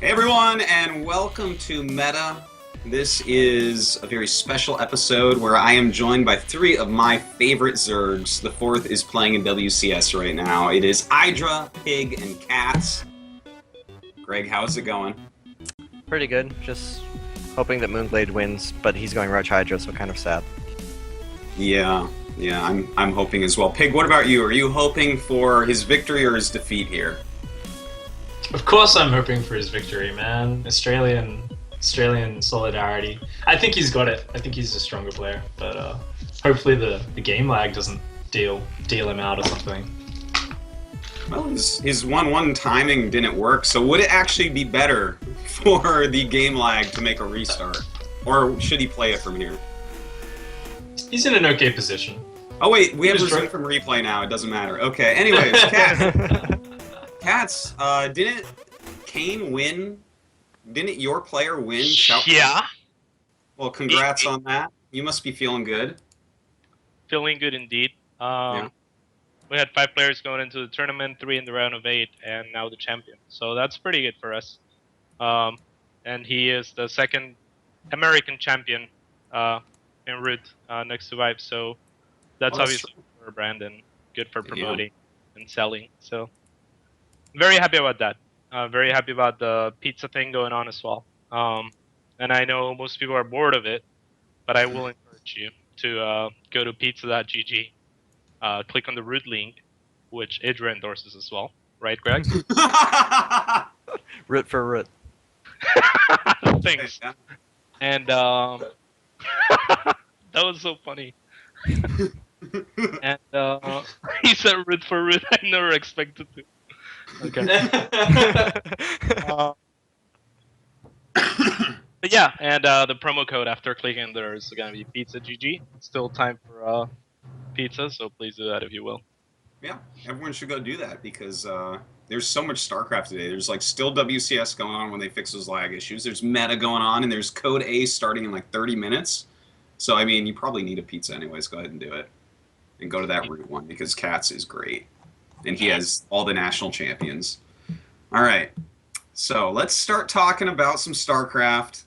Hey everyone, and welcome to Meta. This is a very special episode where I am joined by three of my favorite Zergs. The fourth is playing in WCS right now. It is Idra, PiG, and Catz. Greg, how's it going? Pretty good. Just hoping that Moonglade wins, but he's going Roach Hydra, so kind of sad. Yeah, I'm hoping as well. PiG, what about you? Are you hoping for his victory or his defeat here? Of course I'm hoping for his victory, man. Australian solidarity. I think he's got it. I think he's a stronger player, but hopefully the game lag doesn't deal him out or something. Well, his 1-1 timing didn't work, so would it actually be better for the game lag to make a restart? Or should he play it from here? He's in an okay position. Oh wait, we have resumed from replay now, it doesn't matter. Okay, anyways, Catz, didn't Kane win? Didn't your player win? Yeah. Well, congrats on that. You must be feeling good. Feeling good indeed. Yeah. We had 5 players going into the tournament, 3 in the round of 8, and now the champion. So that's pretty good for us. And he is the second American champion in Root next to Vibe. So that's obviously good for brand and good for promoting and selling. So very happy about that. Very happy about the pizza thing going on as well. And I know most people are bored of it, but I will encourage you to go to pizza.gg, click on the root link, which Idra endorses as well. Right, Greg? Root for root. Thanks. And that was so funny. And he said root for root. I never expected to. Okay. But yeah, and the promo code after clicking there is going to be pizza GG. It's still time for pizza, so please do that if you will. Yeah, everyone should go do that because there's so much Starcraft today. There's like still WCS going on when they fix those lag issues. There's meta going on, and there's Code A starting in like 30 minutes. So I mean, you probably need a pizza anyways. Go ahead and do it, and go to that root one because Catz is great. And he has all the national champions. All right, so let's start talking about some StarCraft.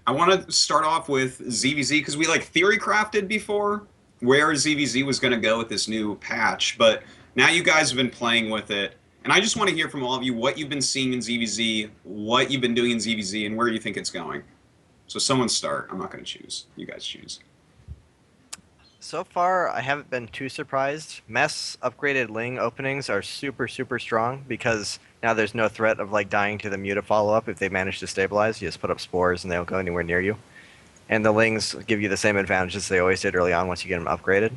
I want to start off with ZVZ because we like theorycrafted before where ZVZ was going to go with this new patch, but now you guys have been playing with it, and I just want to hear from all of you what you've been seeing in ZVZ, what you've been doing in ZVZ, and where you think it's going. So someone start. I'm not going to choose. You guys choose. So far, I haven't been too surprised. Mess upgraded Ling openings are super strong because now there's no threat of like dying to the Muta follow-up if they manage to stabilize. You just put up spores and they don't go anywhere near you. And the Lings give you the same advantages they always did early on once you get them upgraded.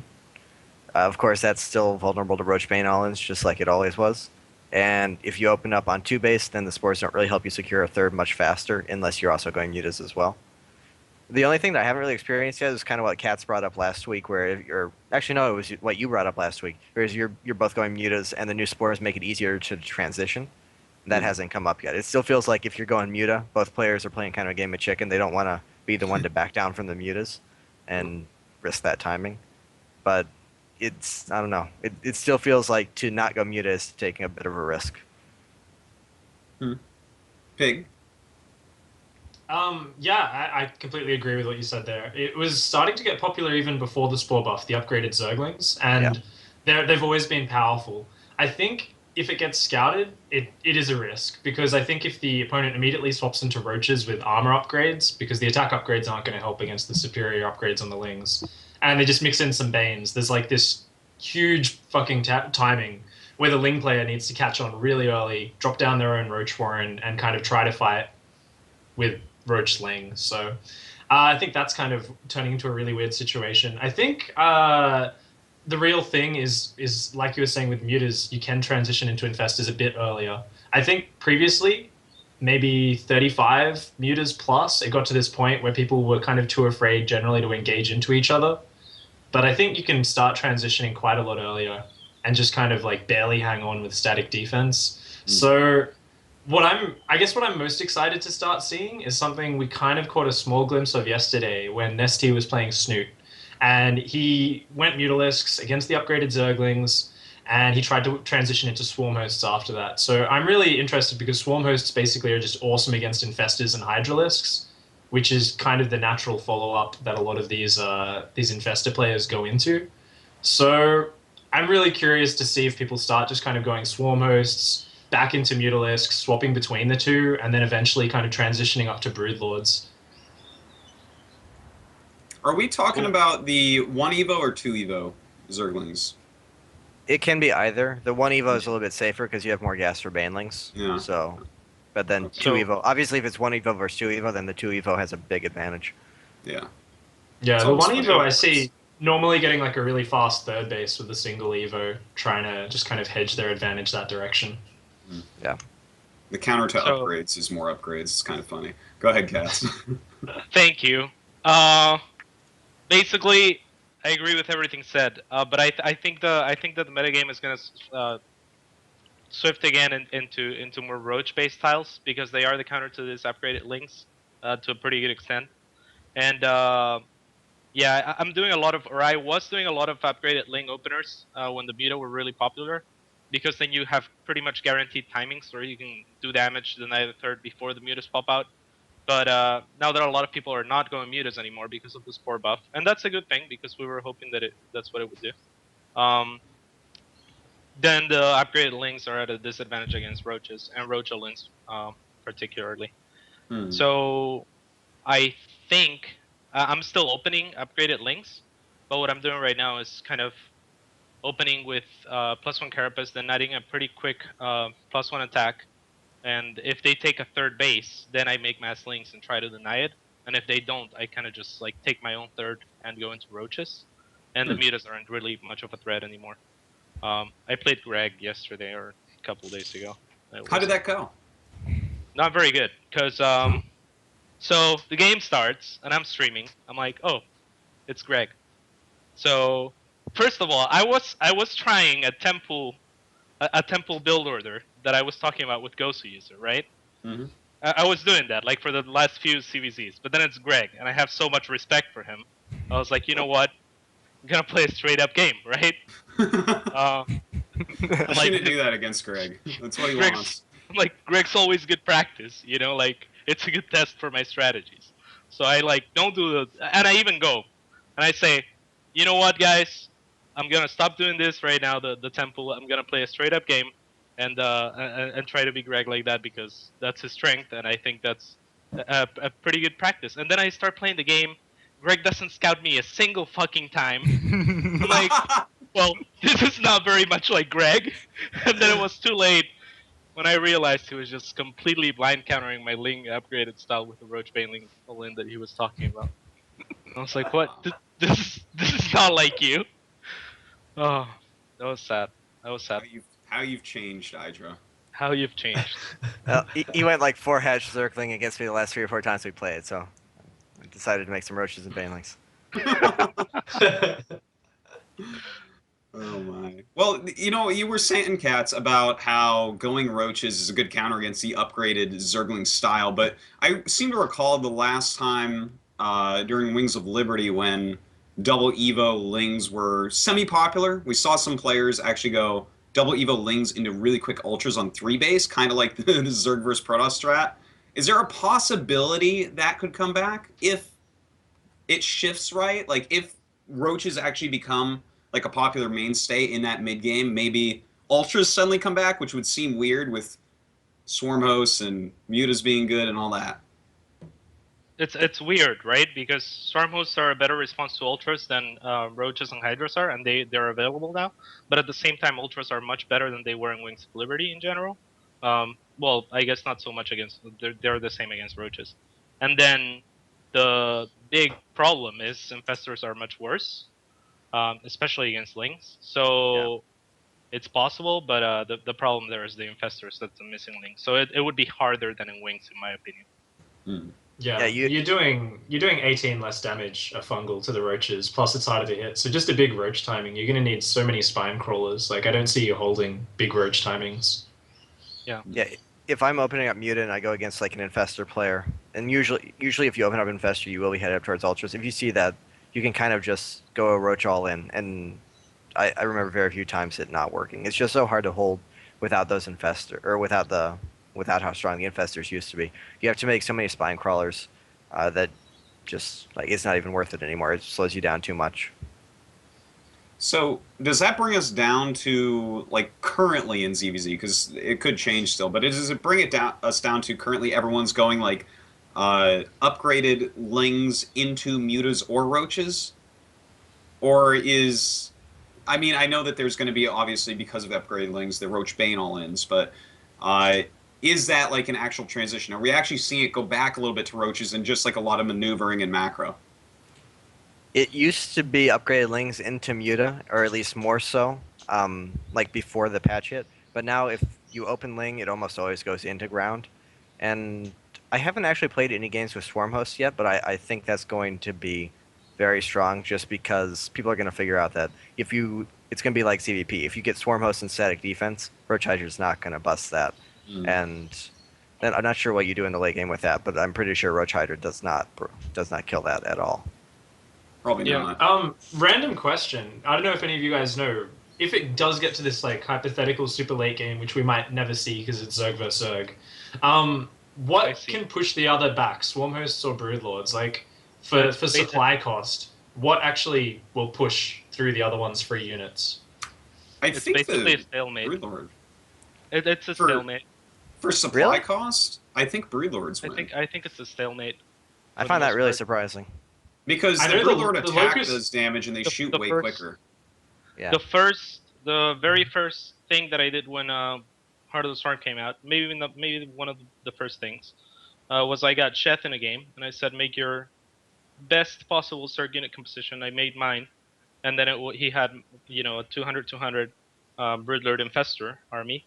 Of course, that's still vulnerable to Roach Bane all-ins, just like it always was. And if you open up on 2 base, then the spores don't really help you secure a third much faster unless you're also going Mutas as well. The only thing that I haven't really experienced yet is kind of what Catz brought up last week, where if you're actually no, it was what you brought up last week. Whereas you're both going mutas, and the new spores make it easier to transition. That hasn't come up yet. It still feels like if you're going muta, both players are playing kind of a game of chicken. They don't want to be the one to back down from the mutas and risk that timing. But it's I don't know. It still feels like to not go muta is taking a bit of a risk. PiG. Yeah, I completely agree with what you said there. It was starting to get popular even before the Spore buff, the upgraded Zerglings, and they've always been powerful. I think if it gets scouted, it is a risk, because I think if the opponent immediately swaps into Roaches with armor upgrades, because the attack upgrades aren't going to help against the superior upgrades on the Lings, and they just mix in some Banes, there's like this huge fucking timing where the Ling player needs to catch on really early, drop down their own Roach Warren, and kind of try to fight with Roach Ling. So I think that's kind of turning into a really weird situation. I think the real thing is like you were saying with mutas, you can transition into infestors a bit earlier. I think previously, maybe 35 mutas plus, it got to this point where people were kind of too afraid generally to engage into each other. But I think you can start transitioning quite a lot earlier and just kind of like barely hang on with static defense. So I guess what I'm most excited to start seeing is something we kind of caught a small glimpse of yesterday when Nesty was playing Snoot. And he went Mutalisks against the upgraded Zerglings, and he tried to transition into swarm hosts after that. So I'm really interested because swarm hosts basically are just awesome against infestors and hydralisks, which is kind of the natural follow-up that a lot of these infestor players go into. So I'm really curious to see if people start just kind of going swarm hosts, back into mutalisks, swapping between the two, and then eventually kind of transitioning up to broodlords. Are we talking about the 1 Evo or 2 Evo Zerglings? It can be either. The 1 Evo is a little bit safer because you have more gas for banelings. Yeah. So, but then 2 So- Evo. Obviously, if it's 1 Evo versus 2 Evo, then the 2 Evo has a big advantage. Yeah. Yeah, It's the always 1 fun. Evo I see normally getting like a really fast third base with a single Evo, trying to just kind of hedge their advantage that direction. The counter to So- upgrades is more upgrades. It's kind of funny. Go ahead, Catz. Thank you. Basically, I agree with everything said. But I think that the metagame is gonna shift again into more roach-based tiles because they are the counter to these upgraded links to a pretty good extent. And yeah, I'm doing a lot of, or I was doing a lot of upgraded ling openers when the beta were really popular, because then you have pretty much guaranteed timings where you can do damage the night of the third before the mutas pop out. But now that a lot of people are not going mutas anymore because of the spore buff, and that's a good thing because we were hoping that that's what it would do. Then the upgraded lings are at a disadvantage against roaches and rocha lings particularly. So I think I'm still opening upgraded links, but what I'm doing right now is kind of opening with +1 carapace, then adding a pretty quick +1 attack. And if they take a third base, then I make mass links and try to deny it. And if they don't, I kind of just like take my own third and go into roaches. And the mutas aren't really much of a threat anymore. I played Greg yesterday or a couple days ago. How did that go? Not very good, because so the game starts and I'm streaming. I'm like, oh, it's Greg. So first of all, I was trying a temple build order that I was talking about with Gosu user, right? Mm-hmm. I was doing that like for the last few CVZs, but then it's Greg, and I have so much respect for him. I was like, you know what? I'm gonna play a straight up game, right? You shouldn't do that against Greg. That's what he wants. Like Greg's always good practice, you know, like it's a good test for my strategies. So I like don't do the, and I even go, and I say, you know what, guys, I'm gonna stop doing this right now. The temple, I'm gonna play a straight up game, and try to be Greg like that because that's his strength, and I think that's a pretty good practice. And then I start playing the game. Greg doesn't scout me a single fucking time. I'm like, well, this is not very much like Greg. And then it was too late when I realized he was just completely blind countering my Ling upgraded style with the Roach Baneling all-in that he was talking about. I was like, what? This is not like you. Oh, that was sad. That was sad. How you've changed, Idra. How you've changed. He went like 4-hatch Zergling against me the last 3 or 4 times we played, so I decided to make some roaches and banelings. Oh my. Well, you know, you were saying, Catz, about how going roaches is a good counter against the upgraded Zergling style, but I seem to recall the last time during Wings of Liberty when double Evo Lings were semi-popular, we saw some players actually go double Evo Lings into really quick ultras on 3 base, kind of like the Zerg vs. Protoss strat. Is there a possibility that could come back if it shifts right? Like if roaches actually become like a popular mainstay in that mid game, maybe ultras suddenly come back, which would seem weird with swarm hosts and mutas being good and all that. It's weird, right? Because swarm hosts are a better response to ultras than roaches and hydras are, and they're available now. But at the same time, ultras are much better than they were in Wings of Liberty in general. Well, I guess not so much against, they're the same against roaches. And then the big problem is infestors are much worse, especially against lings. So it's possible, but the problem there is the infestors. That's the missing link. So it would be harder than in Wings, in my opinion. Yeah, you're doing 18 less damage a fungal to the roaches, plus it's harder to hit. So just a big roach timing, you're going to need so many spine crawlers. Like I don't see you holding big roach timings. Yeah, if I'm opening up Muta and I go against like an infestor player, and usually if you open up infestor, you will be headed up towards ultras. If you see that, you can kind of just go a roach all in, and I remember very few times it not working. It's just so hard to hold without those infestor or without how strong the infestors used to be. You have to make so many spine crawlers that just like it's not even worth it anymore. It slows you down too much. So does that bring us down to like currently in ZVZ? Because it could change still, but does it bring us down to currently everyone's going like upgraded lings into mutas or roaches, or is I mean I know that there's going to be obviously because of upgraded lings the roach bane all ins, but uh, is that like an actual transition? Are we actually seeing it go back a little bit to roaches and just like a lot of maneuvering and macro? It used to be upgraded lings into muta, or at least more so, like before the patch hit. But now, if you open ling, it almost always goes into ground. And I haven't actually played any games with swarm hosts yet, but I think that's going to be very strong, just because people are going to figure out that it's going to be like CVP. If you get swarm hosts and static defense, Roach Hydra's not going to bust that. Mm. And then I'm not sure what you do in the late game with that, but I'm pretty sure Roach Hydra does not kill that at all. Probably Yeah. not. Random question. I don't know if any of you guys know if it does get to this like hypothetical super late game, which we might never see because it's Zerg versus Zerg. I What see. can push the other back, swarm hosts or broodlords? Like for Basic. supply cost, what actually will push through the other one's free units? I It's think basically a the stalemate. Broodlord It's a For- stalemate. for supply Really? cost, I think Broodlords I win. think it's a stalemate. I For the find that most really part. surprising. Because I the know Broodlord the attack Locust- does damage and they shoot the way first- quicker. Yeah. The very first thing that I did when Heart of the Storm came out, maybe one of the first things, was I got Sheth in a game, and I said make your best possible Zerg unit composition. I made mine, and then he had a 200 Broodlord Infestor army,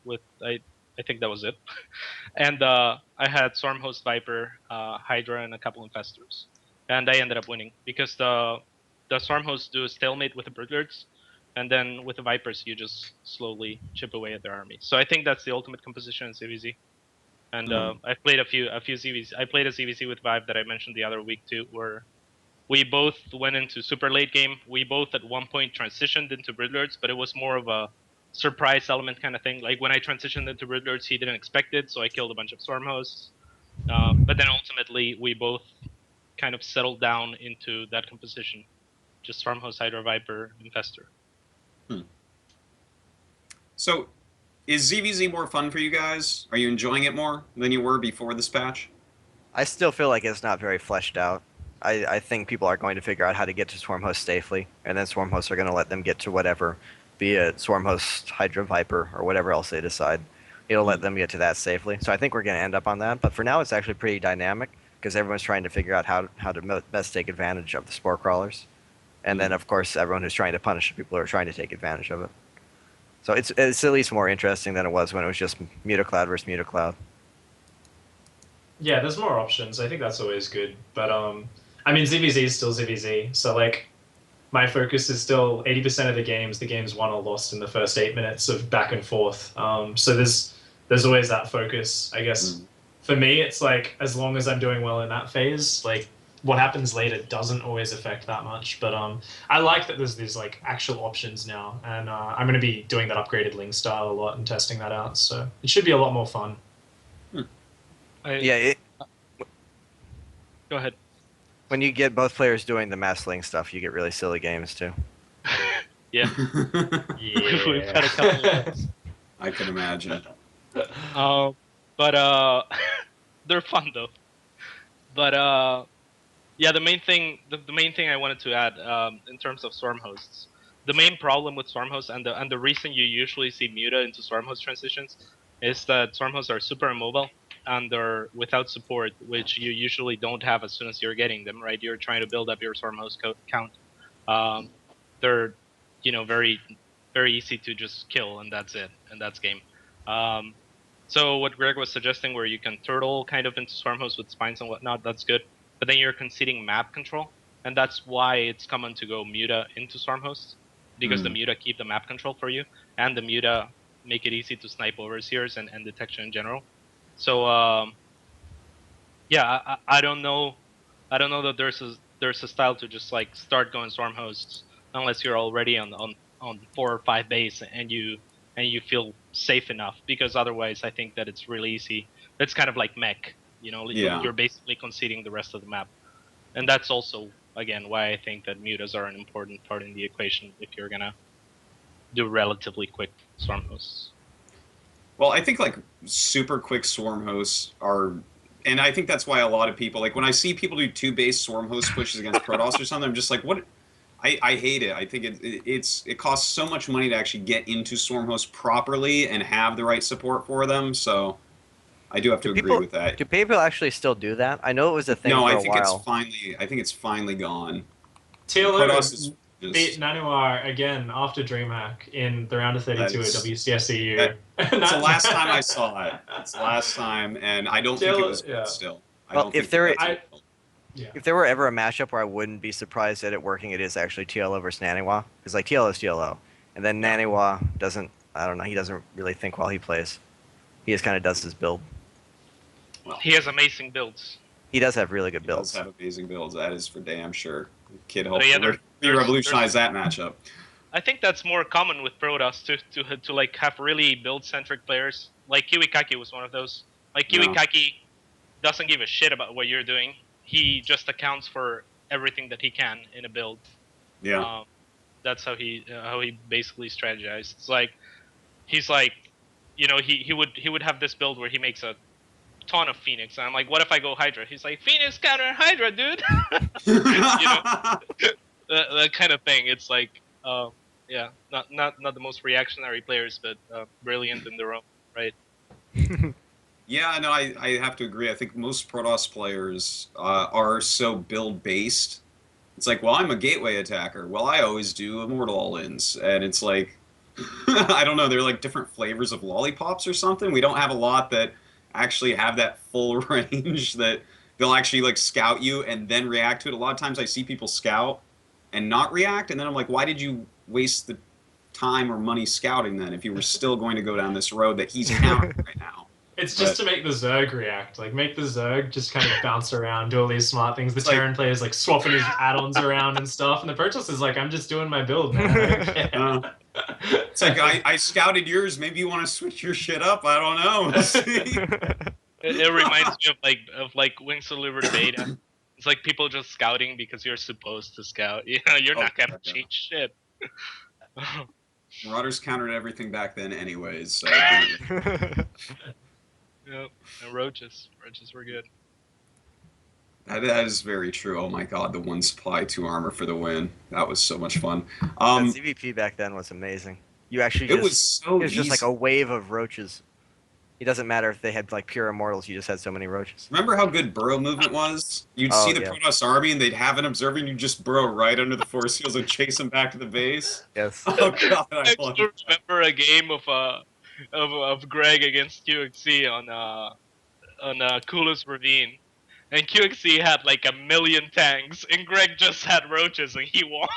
with I think that was it, and I had Stormhost Viper, Hydra, and a couple Infestors, and I ended up winning because the Stormhosts do a stalemate with the Broodlords, and then with the Vipers you just slowly chip away at their army. So I think that's the ultimate composition in CVZ. And I've played a few ZVZ. I played a ZVZ with Vive that I mentioned the other week too, where we both went into super late game. We both at one point transitioned into Broodlords, but it was more of a surprise element kind of thing. Like when I transitioned into Broodlords, he didn't expect it, so I killed a bunch of Storm hosts. But then ultimately, we both kind of settled down into that composition, just Storm host, Hydra, Viper, Infestor. So, is ZVZ more fun for you guys? Are you enjoying it more than you were before this patch? I still feel like it's not very fleshed out. I think people are going to figure out how to get to swarm hosts safely, and then swarm hosts are going to let them get to whatever, be it swarm host, Hydra, Viper, or whatever else they decide. It'll let them get to that safely. So I think we're going to end up on that. But for now, it's actually pretty dynamic because everyone's trying to figure out how to best take advantage of the spore crawlers, and then of course everyone who's trying to punish the people who are trying to take advantage of it. So it's at least more interesting than it was when it was just Mutacloud versus Mutacloud. Yeah, there's more options. I think that's always good. But I mean, ZVZ is still ZVZ. So like, my focus is still 80% of the games won or lost in the first 8 minutes of back and forth. So there's always that focus. I guess for me, it's like as long as I'm doing well in that phase, like what happens later doesn't always affect that much. But I like that there's these like actual options now, and I'm going to be doing that upgraded Ling style a lot and testing that out. So it should be a lot more fun. Yeah, Go ahead. when you get both players doing the mass link stuff, you get really silly games too. Yeah. Yeah. We've had a couple of those. I can imagine. But they're fun though. But yeah, the main thing I wanted to add in terms of swarm hosts, the main problem with swarm hosts and the reason you usually see muta into swarm host transitions is that swarm hosts are super immobile and they're without support, which you usually don't have as soon as you're getting them. Right, you're trying to build up your swarm host count. They're very very easy to just kill and that's it, and that's game. So what Greg was suggesting, where you can turtle kind of into swarm hosts with spines and whatnot, that's good. But then you're conceding map control, and that's why it's common to go muta into swarm hosts, because the muta keep the map control for you, and the muta make it easy to snipe overseers and detection in general. So yeah, I don't know that there's a style to just like start going swarm hosts unless you're already on 4 or 5 base and you feel safe enough, because otherwise I think that it's really easy. It's kind of like mech, you know, Yeah. you're basically conceding the rest of the map. And that's also, again, why I think that mutas are an important part in the equation if you're gonna do relatively quick swarm hosts. Well, I think like super quick swarm hosts are, and I think that's why a lot of people, like when I see people do 2-base swarm host pushes against Protoss or something, I'm just like, what? I hate it. I think it costs so much money to actually get into swarm hosts properly and have the right support for them. So I do have to agree with that. Do people actually still do that? I know it was a thing No, for I a think while. it's finally gone. TLO Protoss is beat Nanuar again after DreamHack in the round of 32 at WCS EU. It's the last time I saw it. It's the last time, and I don't think it was good still. Well, if there were ever a matchup where I wouldn't be surprised at it working, it is actually TLO versus Naniwa. Because like TLO is TLO. And then Naniwa doesn't, I don't know, he doesn't really think while he plays. He just kind of does his build. Well, he has amazing builds. He does have really good builds. He does have amazing builds, that is for damn sure. Kid hopefully revolutionize that matchup. I think that's more common with Protoss to like have really build-centric players. Like Kiwikaki was one of those. Like Kiwikaki doesn't give a shit about what you're doing. He just accounts for everything that he can in a build. Yeah. That's how he basically strategized. It's like he's like, you know, he would have this build where he makes a ton of Phoenix, and I'm like, what if I go Hydra? He's like, Phoenix counter Hydra, dude. You know, that kind of thing. It's like, yeah, not the most reactionary players, but brilliant in their own right. Yeah, no, I have to agree. I think most Protoss players are so build-based. It's like, well, I'm a gateway attacker. Well, I always do immortal all-ins. And it's like, I don't know, they're like different flavors of lollipops or something. We don't have a lot that actually have that full range that they'll actually like scout you and then react to it. A lot of times I see people scout and not react, and then I'm like, why did you waste the time or money scouting then if you were still going to go down this road that he's counting right now? It's just to make the Zerg react. Like, make the Zerg just kind of bounce around, do all these smart things. The Terran player's like swapping his add-ons around and stuff, and the Protoss is like, I'm just doing my build, man. I don't care. It's like, I scouted yours. Maybe you want to switch your shit up. I don't know. We'll see. It reminds me of like Wings of Liberty beta. It's like people just scouting because you're supposed to scout. You know, you're not gonna change shit. Marauders countered everything back then, anyways. So Yep, and roaches were good. that is very true. Oh my god, the 1 supply 2 armor for the win. That was so much fun. That CVP back then was amazing. You actually it was so it was just like a wave of roaches. It doesn't matter if they had like pure immortals, you just had so many roaches. Remember how good burrow movement was? You'd see the Protoss army and they'd have an observer and you'd just burrow right under the force fields and chase them back to the base. Yes. Oh god, I still remember a game of Greg against QXC on Coolest Ravine. And QXC had like 1 million tanks, and Greg just had roaches, and he won.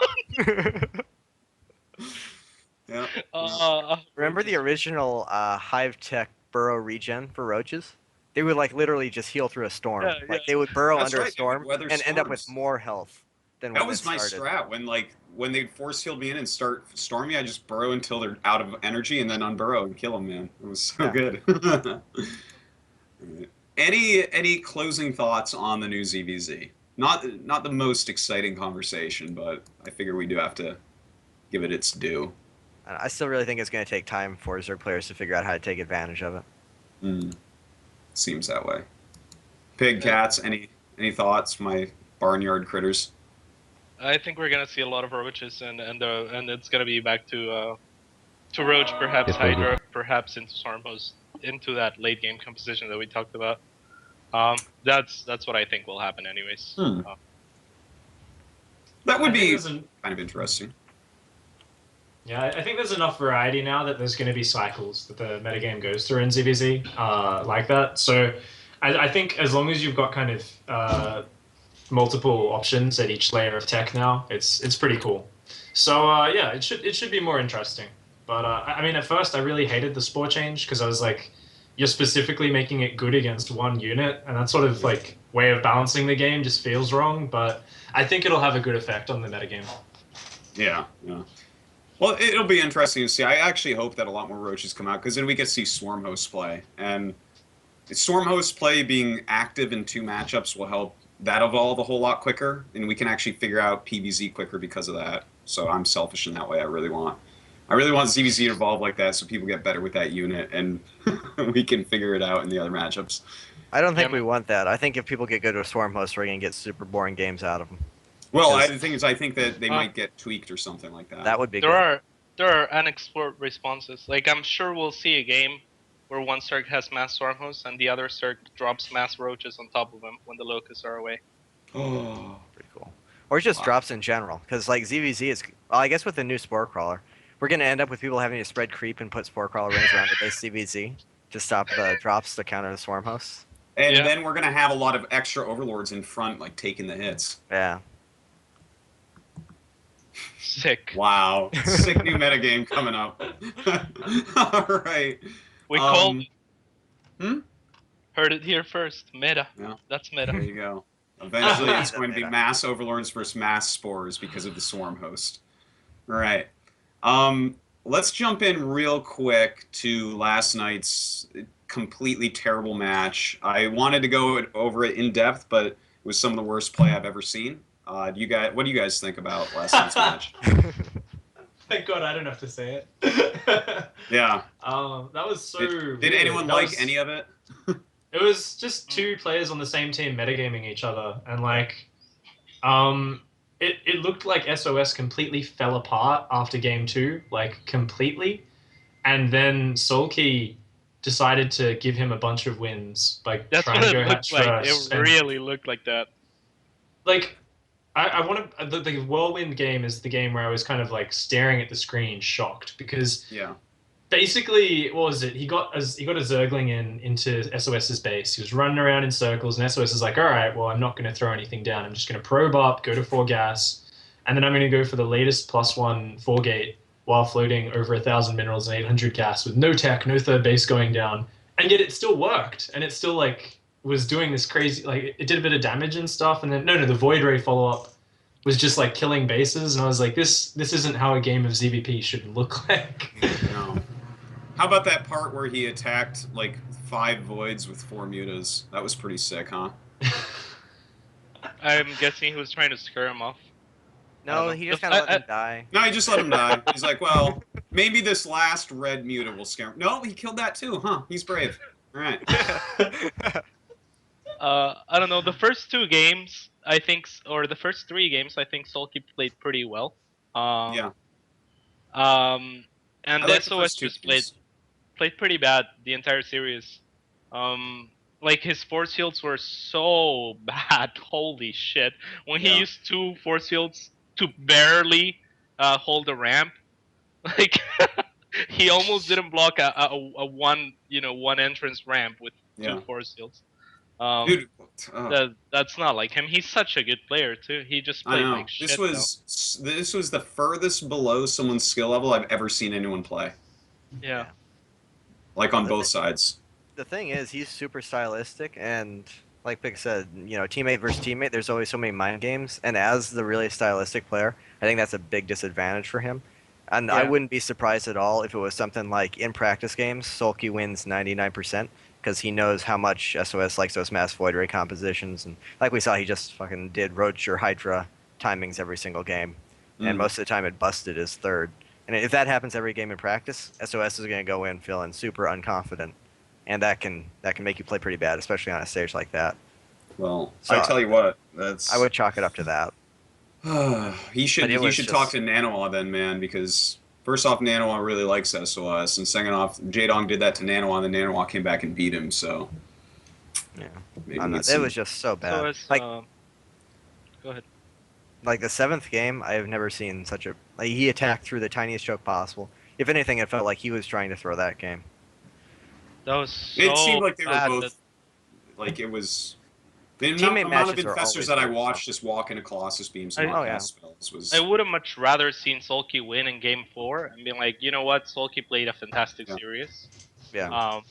Yeah. Remember the original Hive Tech burrow regen for roaches? They would like literally just heal through a storm. Yeah, like they would burrow That's under right, a storm they would weather and end up with storms. more health than when That was my strat. When they'd force heal me in and start storming, I just burrow until they're out of energy and then unburrow and kill them, man. It was so good. Any closing thoughts on the new ZVZ? Not the most exciting conversation, but I figure we do have to give it its due. I still really think it's going to take time for Zerg players to figure out how to take advantage of it. Seems that way. Pig, Catz, any thoughts? My barnyard critters. I think we're gonna see a lot of roaches, and it's gonna be back to roach, perhaps Hydra, perhaps into Stormhost, into that late game composition that we talked about. That's what I think will happen, anyways. That would be kind of interesting. Yeah, I think there's enough variety now that there's going to be cycles that the metagame goes through in ZVZ like that. So I think as long as you've got kind of multiple options at each layer of tech now, it's pretty cool. So yeah, it should be more interesting. But I mean, at first I really hated the spore change because I was like, you're specifically making it good against one unit, and that sort of like way of balancing the game just feels wrong. But I think it'll have a good effect on the metagame. Yeah, yeah. Well, it'll be interesting to see. I actually hope that a lot more roaches come out because then we get to see Swarm hosts play, and Swarm hosts play being active in 2 matchups will help that evolve a whole lot quicker, and we can actually figure out PvZ quicker because of that. So I'm selfish in that way. I really want ZVZ to evolve like that so people get better with that unit, and we can figure it out in the other matchups. I don't think Yeah, we want that. I think if people get good with Swarm hosts, we're gonna get super boring games out of them. Well, Because the thing is, I think that they might get tweaked or something like that. that would be there good. are unexplored responses. Like I'm sure we'll see a game where one Zerg has mass storm hosts and the other Zerg drops mass roaches on top of them when the locusts are away. Oh, Pretty cool. Or just Wow. drops in general. Because like ZVZ is, well, I guess with the new Spore Crawler, we're gonna end up with people having to spread creep and put Spore Crawler rings around the base ZVZ to stop the drops to counter the Swarm hosts. and Yeah. then we're gonna have a lot of extra overlords in front, like taking the hits. Yeah. Sick. Wow, sick new metagame coming up. All right. We called. Hmm? Heard it here first. Meta. Yeah. That's There meta. you go. Eventually, it's The going to be meta. mass overlords versus mass spores because of the swarm host. All right. Let's jump in real quick to last night's completely terrible match. I wanted to go over it in depth, but it was some of the worst play I've ever seen. What do you guys think about last night's match? Thank God I don't have to say it. Yeah. That was so. Did weird. anyone That like was- any of it? It was just 2 players on the same team metagaming each other, and like, it looked like SOS completely fell apart after game 2, like completely, and then Soulkey decided to give him a bunch of wins by That's trying what to go it hatch looked like. first. It and, really looked like that. like, I want to. The whirlwind game is the game where I was kind of like staring at the screen, shocked, because Yeah. basically, what was it? He got a Zergling into SOS's base. He was running around in circles, and SOS is like, all right, well, I'm not going to throw anything down. I'm just going to probe up, go to 4 gas, and then I'm going to go for the latest +1 4 gate while floating over 1,000 minerals and 800 gas with no tech, no third base going down. And yet it still worked, and it still like was doing this crazy, like it did a bit of damage and stuff. And then the Void Ray follow up was just like killing bases, and I was like, this isn't how a game of ZVP should look like. No. How about that part where he attacked like 5 voids with 4 mutas? That was pretty sick, huh? I'm guessing he was trying to scare him off. No, he just kind of let them die. No, he just let him die. He's like, well, maybe this last red muta will scare him. No, he killed that too, huh? He's brave. All right. I don't know. The first 2 games, I think, or the first 3 games, I think Soulkey played pretty well. Yeah. And I the like the SOS first 2 just games. played pretty bad the entire series. Like his force fields were so bad. Holy shit! When he Yeah. used 2 force fields to barely hold a ramp, like he almost didn't block a one entrance ramp with 2 Yeah. force fields. Dude, That's not like him. He's such a good player too. He just I played know. like shit. This was the furthest below someone's skill level I've ever seen anyone play. Though. Yeah. Like on both sides. The thing is, he's super stylistic, and like Pick said, teammate versus teammate, there's always so many mind games, and as the really stylistic player, I think that's a big disadvantage for him. And I Yeah. wouldn't be surprised at all if it was something like in practice games, Soulkey wins 99%, because he knows how much SOS likes those mass void ray compositions, and like we saw, he just fucking did Roach or Hydra timings every single game, and Mm. most of the time it busted his third. And if that happens every game in practice, SOS is going to go in feeling super unconfident, and that can make you play pretty bad, especially on a stage like that. Well, So, I tell you what, that's. I would chalk it up to that. He should But it was talk just- to Nanoa then, man, because first off, Nanoa really likes SOS, and second off, J-Dong did that to Nanoa, and then Nanoa came back and beat him. So Yeah, maybe I'm we not- get it some- was just so bad. So it's, like go ahead. like the 7th game, I have never seen such a like he attacked through the tiniest choke possible. If anything, it felt like he was trying to throw that game. That was so It seemed like they were bad both that- like it was. The Teammate amount of matches are infestors always that I weird, watched so. just walk into Colossus beams I- and oh, knock yeah. out spells was. I would have much rather seen Soulkey win in Game 4 and be like, you know what, Soulkey played a fantastic Yeah. series. Yeah.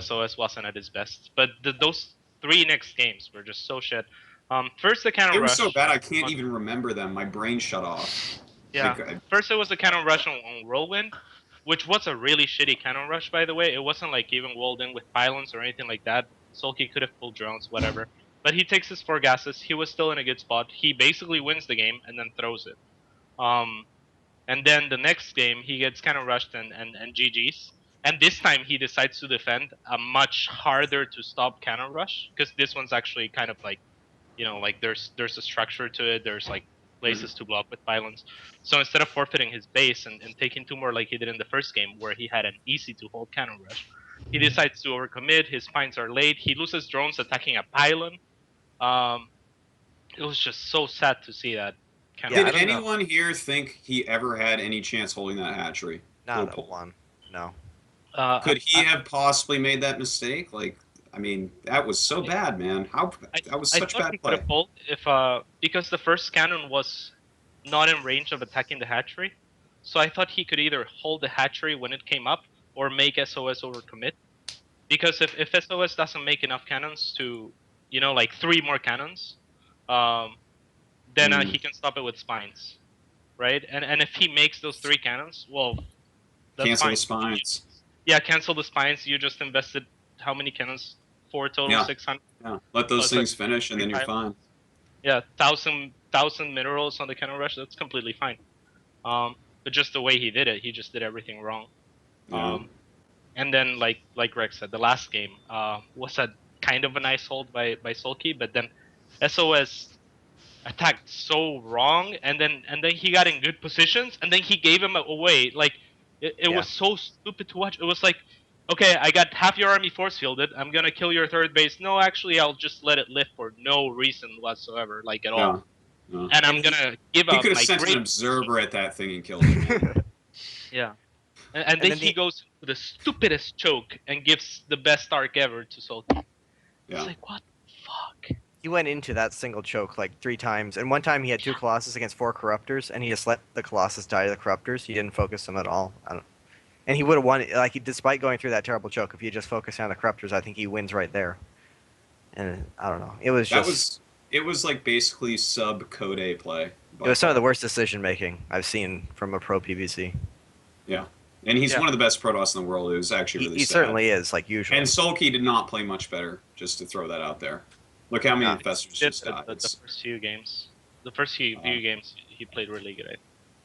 SOS wasn't at his best, but those 3 next games were just so shit. First the counter They were rush. so bad I can't even remember them. My brain shut off. Yeah. Like, First, it was the cannon rush on Whirlwind, which was a really shitty cannon rush, by the way. It wasn't like even walled in with pylons or anything like that. Soulkey could have pulled drones, whatever. But he takes his 4 gases. He was still in a good spot. He basically wins the game and then throws it. And then the next game, he gets cannon rushed and GG's. And this time, he decides to defend a much harder to stop cannon rush, because this one's actually kind of like, like there's a structure to it. There's like places to block with pylons. So instead of forfeiting his base and taking 2 more like he did in the first game, where he had an easy to hold cannon rush, he decides to overcommit. His finds are late. He loses drones attacking a pylon. It was just so sad to see that. Did anyone here think he ever had any chance holding that hatchery? Not a one. No. Could he have possibly made that mistake? Like, I mean, that was so bad, man. That was such bad play. If because the first cannon was not in range of attacking the hatchery, so I thought he could either hold the hatchery when it came up or make SOS overcommit. Because if SOS doesn't make enough cannons to, like 3 more cannons, then he can stop it with spines, right? And if he makes those 3 cannons, well, that's cancel fine. the spines. Yeah, cancel the spines. You just invested how many cannons? 4 total, 600. Yeah, let those things finish, and then you're fine. Yeah, 1,000 minerals on the cannon rush. That's completely fine. But just the way he did it, he just did everything wrong. Yeah. And then, like Greg said, the last game was a kind of a nice hold by Soulkey, but then SOS attacked so wrong, and then he got in good positions, and then he gave him away. Like it was so stupid to watch. It was like, okay, I got half your army force fielded. I'm gonna kill your 3rd base. No, actually, I'll just let it live for no reason whatsoever, like at all. No. And I'm gonna give up. He could have sent great... an observer at that thing and killed him. Yeah. And then he goes to the stupidest choke and gives the best arc ever to Soulkey. Yeah. It's like, what the fuck? He went into that single choke like 3 times, and one time he had 2 Colossus against 4 Corruptors, and he just let the Colossus die to the Corruptors. He didn't focus them at all. And he would have won, despite going through that terrible choke, if he had just focused on the Corruptors, I think he wins right there. And I don't know. It was just... It was like basically sub-Code A play. It was some of the worst decision-making I've seen from a pro PvC. Yeah. And he's one of the best Protoss in the world. It was actually really sad. He certainly is, like usual. And Soulkey did not play much better, just to throw that out there. Look how many Infestors just died. The first few games. The first few games, he played really good.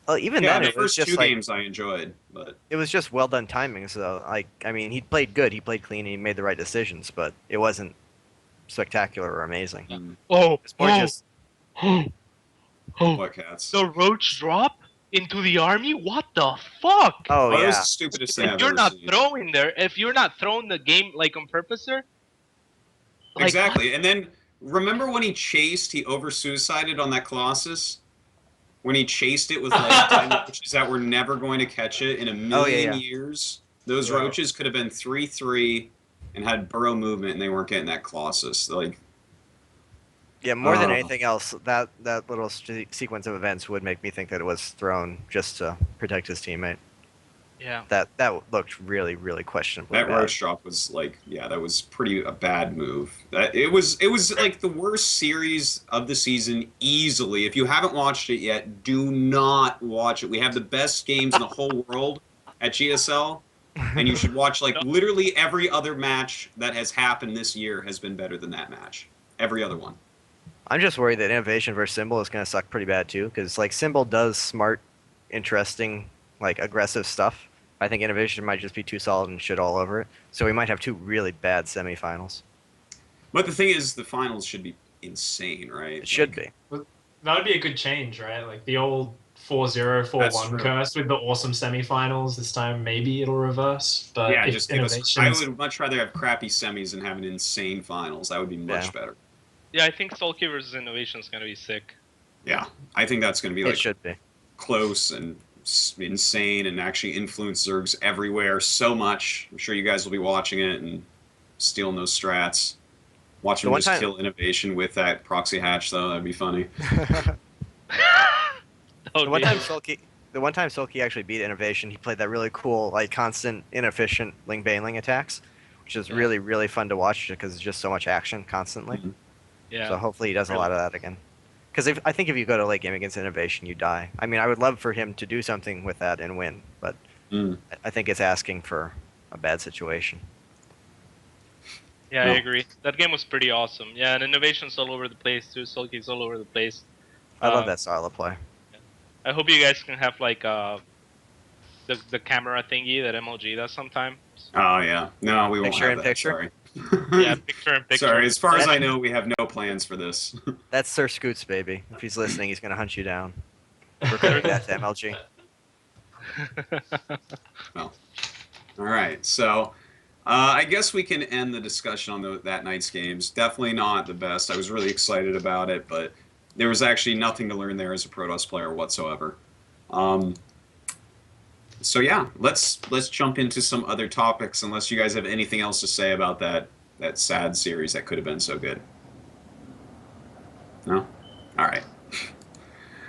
Well, even then, then, the first 2 games I enjoyed, but it was just well done timing. So, I mean, he played good, he played clean, and he made the right decisions, but it wasn't spectacular or amazing. What, Catz? The roach drop into the army? What the fuck? Oh, yeah. That was the stupidest thing I've If you're ever not seen. throwing there, if you're not throwing the game like on purpose there. Like, exactly. What? And then remember when he over-suicided on that Colossus? When he chased it with like 10 roaches that were never going to catch it in a million years? Those roaches could have been 3/3 and had burrow movement, and they weren't getting that Colossus. Like, yeah, more than anything else, that little sequence of events would make me think that it was thrown just to protect his teammate. Yeah. That looked really, really questionable. That roach drop was like, that was a bad move. It was like the worst series of the season easily. If you haven't watched it yet, do not watch it. We have the best games in the whole world at GSL, and you should watch like literally every other match that has happened this year has been better than that match. Every other one. I'm just worried that Innovation versus Symbol is going to suck pretty bad too, because like Symbol does smart, interesting, like aggressive stuff. I think Innovation might just be too solid and shit all over it. So we might have 2 really bad semifinals. But the thing is, the finals should be insane, right? It should be. That would be a good change, right? Like the old 4-0, 4-1 curse with the awesome semifinals. This time maybe it'll reverse. But yeah, if just I would much rather have crappy semis and have an insane finals. That would be much better. Yeah, I think Soulkey versus Innovation is going to be sick. Yeah, I think that's going to be like it should be close and insane and actually influence Zergs everywhere so much. I'm sure you guys will be watching it and stealing those strats. Watch them just kill Innovation with that proxy hatch, though. That'd be funny. The one time Soulkey actually beat Innovation, he played that really cool, like constant, inefficient Ling Baneling attacks, which is really, really fun to watch because it's just so much action constantly. Mm-hmm. Yeah. So hopefully he does a lot of that again. Because I think if you go to late game against Innovation, you die. I mean, I would love for him to do something with that and win, but I think it's asking for a bad situation. Yeah, No. I agree. That game was pretty awesome. Yeah, and Innovation's all over the place too. Soulkey's all over the place. I love that style of play. I hope you guys can have like the camera thingy that MLG does sometimes. Oh yeah, no, we won't Picture have in that. picture? Sorry. Yeah, picture in picture. Sorry, as far as I know, we have no plans for this. That's Sir Scoots, baby. If he's listening, he's gonna hunt you down. We're cutting that to MLG. Well, all right. So, I guess we can end the discussion on that night's games. Definitely not the best. I was really excited about it, but there was actually nothing to learn there as a Protoss player whatsoever. So yeah, let's jump into some other topics. Unless you guys have anything else to say about that sad series that could have been so good. No. All right.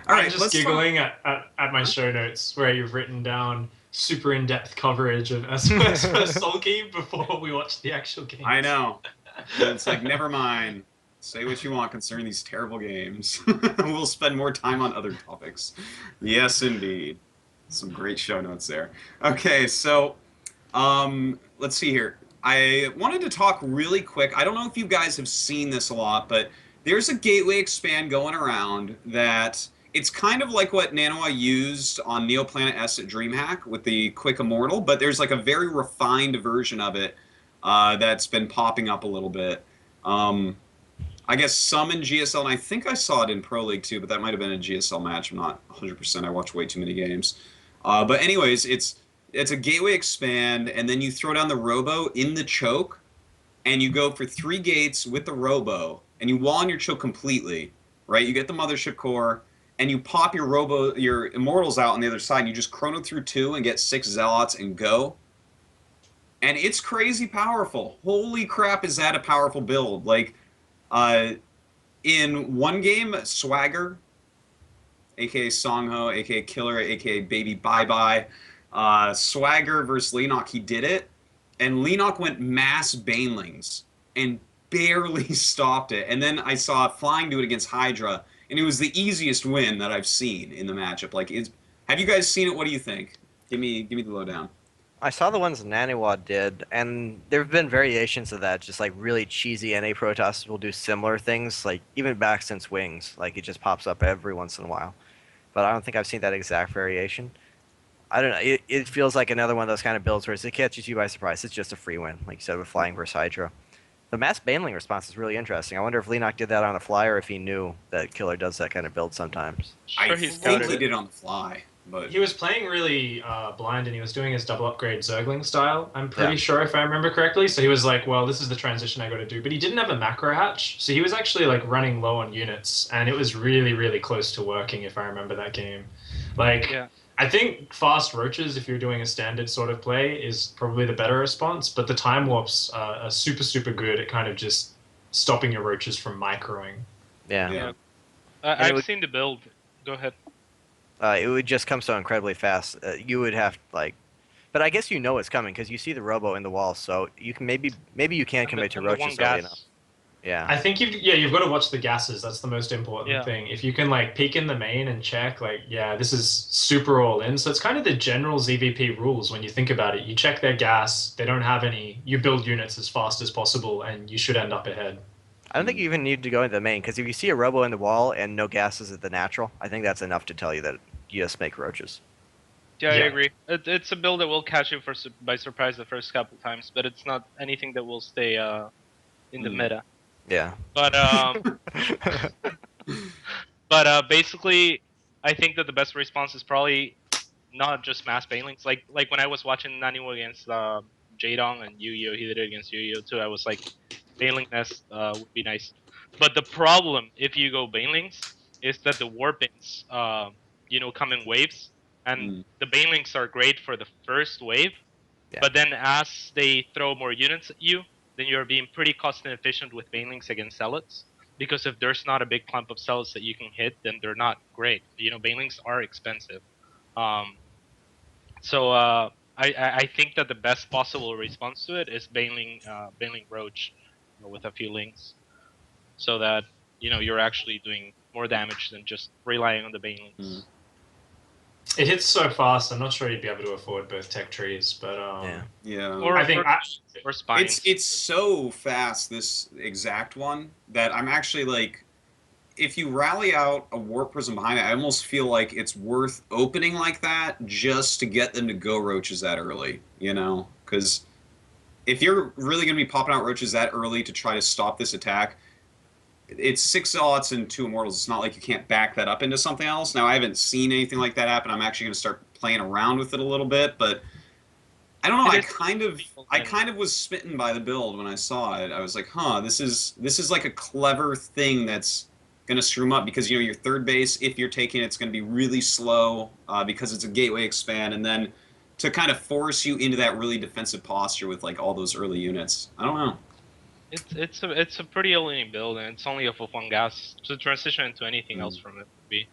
All right. I'm just giggling at my show notes where you've written down super in-depth coverage of Soulkey before we watch the actual game. I know. It's like, never mind. Say what you want concerning these terrible games. We'll spend more time on other topics. Yes, indeed. Some great show notes there. Okay, so let's see here. I wanted to talk really quick. I don't know if you guys have seen this a lot, but there's a gateway expand going around that it's kind of like what Nanoa used on Neoplanet S at DreamHack with the Quick Immortal, but there's like a very refined version of it that's been popping up a little bit. I guess some in GSL, and I think I saw it in Pro League too, but that might have been a GSL match. I'm not 100%. I watch way too many games. But anyways, it's a gateway expand, and then you throw down the Robo in the choke, and you go for 3 gates with the Robo, and you wall in your choke completely, right? You get the Mothership Core, and you pop your Immortals out on the other side, and you just chrono through 2 and get 6 Zealots and go. And it's crazy powerful. Holy crap, is that a powerful build. Like, in one game, Swagger, aka Songho, aka Killer, aka Baby Bye Bye, Swagger versus Leenock, he did it, and Leenock went mass Banelings and barely stopped it. And then I saw Flying do it against Hydra, and it was the easiest win that I've seen in the matchup. Like, have you guys seen it? What do you think? Give me the lowdown. I saw the ones Naniwa did, and there have been variations of that. Just like really cheesy NA Protoss will do similar things, like even back since Wings. Like it just pops up every once in a while. But I don't think I've seen that exact variation. I don't know. It feels like another one of those kind of builds where it catches you by surprise. It's just a free win, like you said, with Flying versus Hydra. The mass Baneling response is really interesting. I wonder if Leenock did that on the fly or if he knew that Killer does that kind of build sometimes. I think he did on the fly. But he was playing really blind, and he was doing his double upgrade Zergling style, I'm pretty sure, if I remember correctly. So he was like, well, this is the transition I got to do. But he didn't have a macro hatch, so he was actually like running low on units, and it was really, really close to working, if I remember that game. Like, yeah. I think fast roaches, if you're doing a standard sort of play, is probably the better response, but the time warps are super, super good at kind of just stopping your roaches from microing. Yeah. I've seen the build. Go ahead. It would just come so incredibly fast. You would have but I guess you know it's coming because you see the Robo in the wall, so you can maybe you can commit to roaches early enough. Yeah. I think you've got to watch the gases. That's the most important thing. If you can like peek in the main and check, like, yeah, this is super all in. So it's kind of the general ZVP rules when you think about it. You check their gas. They don't have any. You build units as fast as possible, and you should end up ahead. I don't think you even need to go into the main, because if you see a Robo in the wall and no gases at the natural, I think that's enough to tell you that you just make roaches. Yeah, I agree. It's a build that will catch you by surprise the first couple times, but it's not anything that will stay in the meta. Yeah. But basically, I think that the best response is probably not just mass banelings. Like when I was watching Naniwa against Jaedong and Yu-Gi-Oh, he did it against Yu-Gi-Oh too. I was like, Baneling Nest would be nice. But the problem, if you go Banelings, is that the warpings, come in waves. And the Banelings are great for the first wave. Yeah. But then as they throw more units at you, then you're being pretty cost inefficient with Banelings against Zealots. Because if there's not a big clump of Zealots that you can hit, then they're not great. Banelings are expensive. So I think that the best possible response to it is Baneling Roach with a few links. So that, you're actually doing more damage than just relying on the banelings. Mm. It hits so fast. I'm not sure you'd be able to afford both tech trees, but Yeah. Or I think or spines. It's so fast, this exact one, that I'm actually like, if you rally out a Warp Prism behind it, I almost feel like it's worth opening like that just to get them to go roaches that early, you know? Because if you're really going to be popping out roaches that early to try to stop this attack, it's 6 Zealots and 2 Immortals. It's not like you can't back that up into something else. Now, I haven't seen anything like that happen. I'm actually going to start playing around with it a little bit, but I don't know. I kind of was smitten by the build when I saw it. I was like, huh, this is like a clever thing that's going to screw 'em up, because you know your third base, if you're taking it's going to be really slow because it's a gateway expand, and then to kind of force you into that really defensive posture with like all those early units. I don't know. It's a pretty lean build, and it's only a full one gas. To transition into anything else from it would be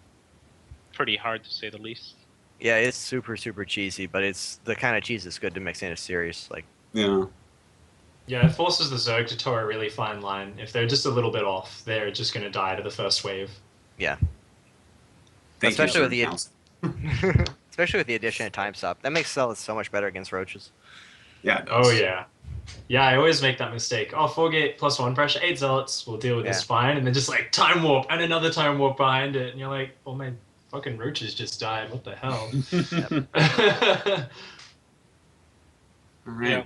pretty hard, to say the least. Yeah, it's super cheesy, but it's the kind of cheese that's good to mix in a series. Like, Yeah. Yeah, it forces the Zerg to toe a really fine line. If they're just a little bit off, they're just going to die to the first wave. yeah, Thank you, especially with Zerg the Council. especially with the addition of time stop. That makes Zealots so much better against roaches. Yeah. It does. Oh yeah. Yeah, I always make that mistake. Oh, 4-gate +1 pressure, 8 Zealots, we'll deal with this fine, and then just like time warp and another time warp behind it, and you're like, oh my fucking roaches just died, what the hell? All right. Yeah.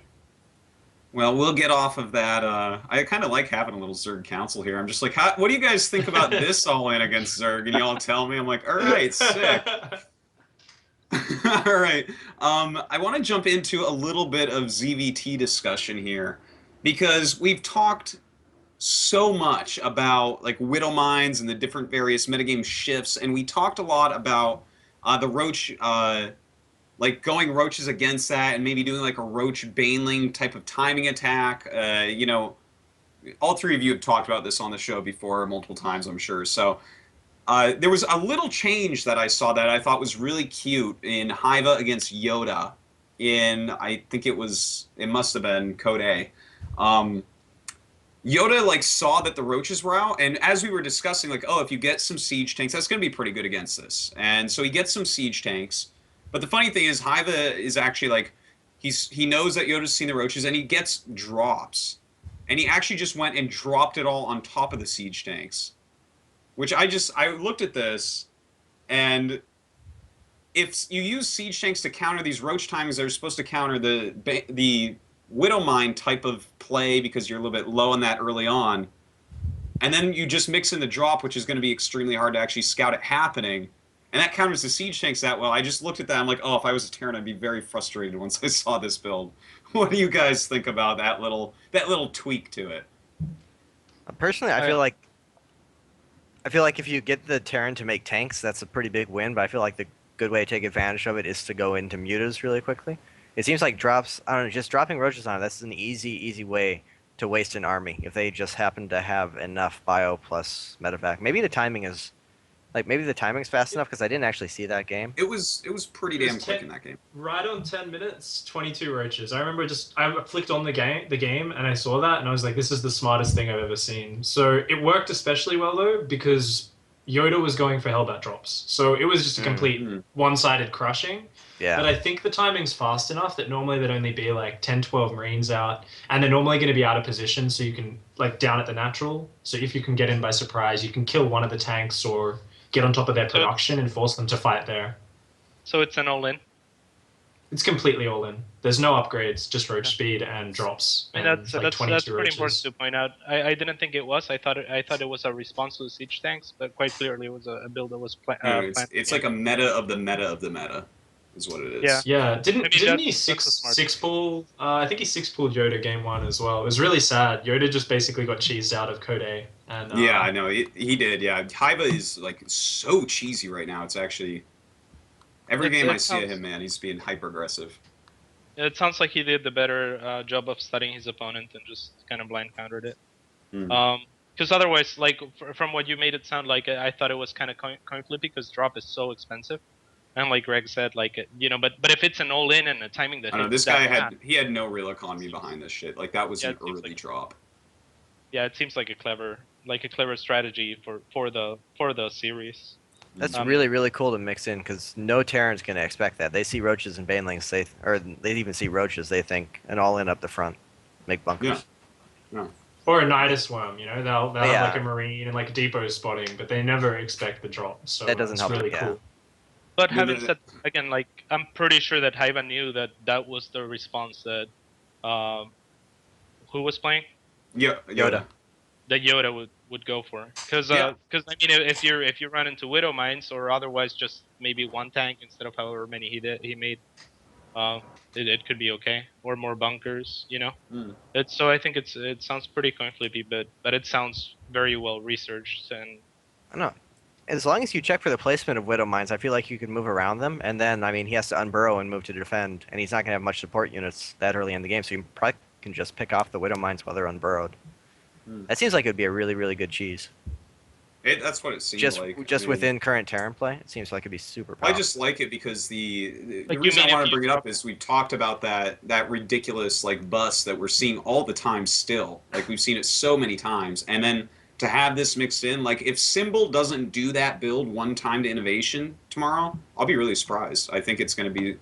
Well, we'll get off of that. I kind of like having a little Zerg council here. I'm just like, what do you guys think about this all-in against Zerg? And y'all tell me. I'm like, all right, sick. All right. I want to jump into a little bit of ZVT discussion here, because we've talked so much about like Widow Mines and the different various metagame shifts, and we talked a lot about the Roach, like going roaches against that, and maybe doing like a Roach Baneling type of timing attack. You know, all three of you have talked about this on the show before multiple times, I'm sure. So there was a little change that I saw that I thought was really cute in Hiva against Yoda in, I think it must have been Code A. Yoda like saw that the roaches were out, and as we were discussing, like, oh, if you get some siege tanks, that's going to be pretty good against this. And so he gets some siege tanks. But the funny thing is, Hiva is actually like, he knows that Yoda's seen the roaches, and he gets drops. And he actually just went and dropped it all on top of the siege tanks. Which I looked at this, and if you use siege tanks to counter these roach timings, they're supposed to counter the Widow Mine type of play, because you're a little bit low on that early on. And then you just mix in the drop, which is going to be extremely hard to actually scout it happening. And that counters the siege tanks that well. I just looked at that, I'm like, oh, if I was a Terran, I'd be very frustrated once I saw this build. What do you guys think about that little tweak to it? Personally, I feel like if you get the Terran to make tanks, that's a pretty big win, but I feel like the good way to take advantage of it is to go into mutas really quickly. It seems like just dropping roaches on it, that's an easy way to waste an army if they just happen to have enough bio plus medevac. Maybe the timing's fast enough, because I didn't actually see that game. It was pretty damn quick in that game. Right on 10 minutes, 22 roaches. I remember I flicked on the game and I saw that, and I was like, this is the smartest thing I've ever seen. So it worked especially well though, because Yoda was going for Hellbat drops. So it was just a complete one-sided crushing. Yeah. But I think the timing's fast enough that normally there'd only be like 10, 12 Marines out, and they're normally going to be out of position, so you can, like, down at the natural. So if you can get in by surprise, you can kill one of the tanks or get on top of their production and force them to fight there. So it's an all-in? It's completely all-in. There's no upgrades, just roach speed and drops. I mean, and that's like pretty 22 important roaches. to point out. I didn't think it was. I thought it was a response to the siege tanks, but quite clearly it was a build that was planned. It's like a meta of the meta of the meta, is what it is. Yeah. Yeah, didn't he that's a smart six pull? I think he 6-pulled Yoda game 1 as well. It was really sad. Yoda just basically got cheesed out of Code A. And, Yeah, I know. He did, yeah. Hiva is, like, so cheesy right now. It's actually... Every game I see of him, man, he's being hyper-aggressive. It sounds like he did the better job of studying his opponent and just kind of blind countered it. Because otherwise, like, from what you made it sound like, I thought it was kind of coin flippy, because drop is so expensive. And like Greg said, like, you know, but if it's an all-in and a timing that... I know, this guy had no real economy behind this shit. Like, that was an early like, drop. Yeah, it seems like a clever like a clever strategy for the series. That's really, really cool to mix in, because no Terran's going to expect that. They see roaches and banelings, or they even see roaches, they think, and all in up the front, make bunkers. Yeah. Or a Nidus worm, you know, they'll Yeah. have like a marine and like depot spotting, but they never expect the drop. So That doesn't it's help really them, yeah. cool. But having said, again, like, I'm pretty sure that Haiva knew that that was the response that who was playing? Yoda. That Yoda would go for, because I mean, if you run into Widow Mines or otherwise just maybe one tank instead of however many he made, it could be okay, or more bunkers, you know. So I think it sounds pretty coin flippy, but it sounds very well researched. And I don't know. As long as you check for the placement of Widow Mines, I feel like you can move around them, and then, I mean, he has to unburrow and move to defend, and he's not going to have much support units that early in the game, so you probably can just pick off the Widow Mines while they're unburrowed. That seems like it would be a really, really good cheese. That's what it seems like. Just within current Terran play, it seems like it'd be super powerful. I just like it because the Like, reason I want if to bring you it up is we talked about that ridiculous like bus that we're seeing all the time still. Like we've seen it so many times, and then to have this mixed in, like if Symbol doesn't do that build one time to innovation tomorrow, I'll be really surprised. I think it's going to be,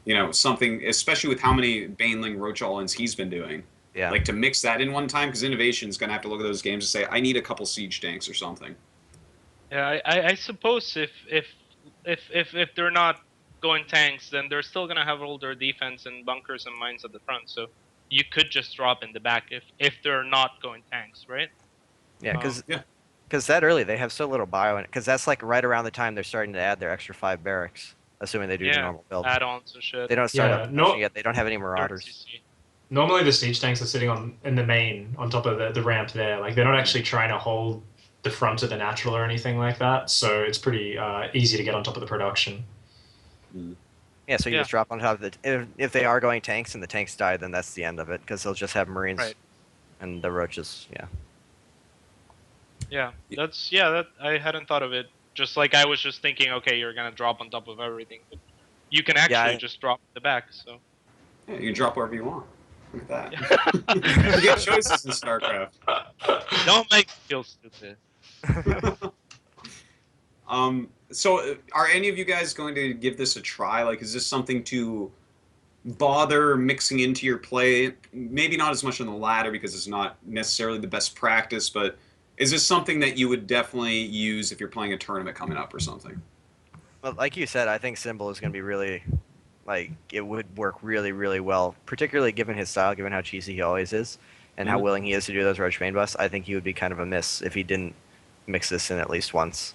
you know, something, especially with how many Baneling Roach all-ins he's been doing. Yeah. Like to mix that in one time, because Innovation's going to have to look at those games and say, I need a couple siege tanks or something. yeah, I suppose if they're not going tanks, then they're still gonna have all their defense and bunkers and mines at the front. So you could just drop in the back if they're not going tanks, right? Yeah, because that early they have so little bio in it. Because that's like right around the time they're starting to add their extra 5 barracks, assuming they do the normal build. Add-ons and shit. They don't start up yet. They don't have any marauders. Normally the siege tanks are sitting in the main on top of the ramp there. Like they're not actually trying to hold the front of the natural or anything like that. So it's pretty easy to get on top of the production. Yeah, so you just drop on top of the. If they are going tanks and the tanks die, then that's the end of it, because they'll just have marines and the roaches. Yeah, that I hadn't thought of it. Just like I was just thinking, okay, you're gonna drop on top of everything, but you can actually just drop the back. So yeah, you can drop wherever you want. Look at that. You get choices in StarCraft. Don't make me feel stupid. So are any of you guys going to give this a try? Like, is this something to bother mixing into your play? Maybe not as much on the ladder because it's not necessarily the best practice, but is this something that you would definitely use if you're playing a tournament coming up or something? Well, like you said, I think Symbol is going to be really, like, it would work really, really well, particularly given his style, given how cheesy he always is, and how willing he is to do those Roach main busts. I think he would be kind of a miss if he didn't mix this in at least once.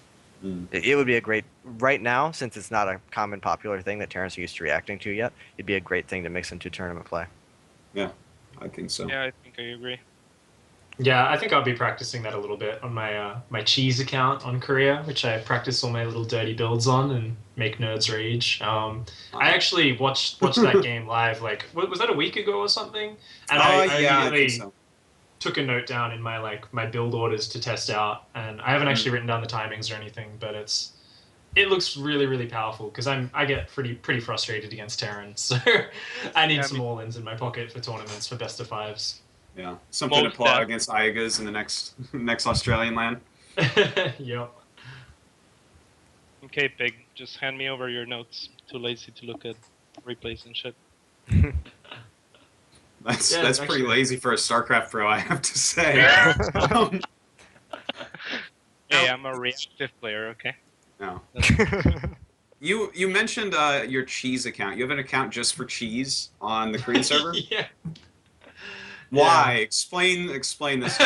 It would be a great, right now, since it's not a common popular thing that Terrans are used to reacting to yet, it'd be a great thing to mix into tournament play. Yeah, I think so. Yeah, I think I agree. Yeah, I think I'll be practicing that a little bit on my my cheese account on Korea, which I practice all my little dirty builds on and make nerds rage. I actually watched that game live. Like, was that a week ago or something? And I immediately took a note down in my build orders to test out, and I haven't actually written down the timings or anything, but it looks really, really powerful because I get pretty frustrated against Terran, so I need some all-ins in my pocket for tournaments for best of fives. Yeah, something to plot against Igas in the next Australian land. Yep. Okay, Pig, just hand me over your notes. Too lazy to look at replays and shit. That's pretty lazy for a StarCraft pro, I have to say. Hey, I'm a reactive player, okay? No. You mentioned your cheese account. You have an account just for cheese on the Korean server? Yeah. Why? Yeah. Explain this.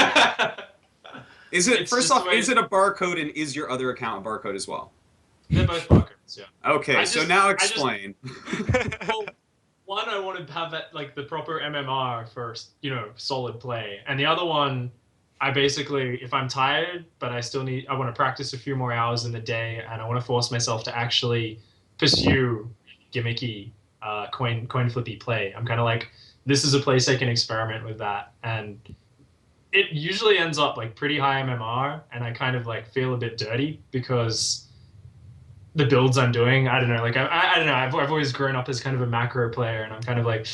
Is it is it a barcode, and is your other account a barcode as well? They're both barcodes, yeah. Okay, so now explain. Well, one, I want to have that the proper MMR for solid play, and the other one, I basically, if I'm tired but I want to practice a few more hours in the day, and I want to force myself to actually pursue gimmicky coin flippy play. I'm kind of like, this is a place I can experiment with that, and it usually ends up pretty high MMR, and I kind of feel a bit dirty because the builds I'm doing. I don't know. Like I don't know. I've always grown up as kind of a macro player, and I'm kind of like,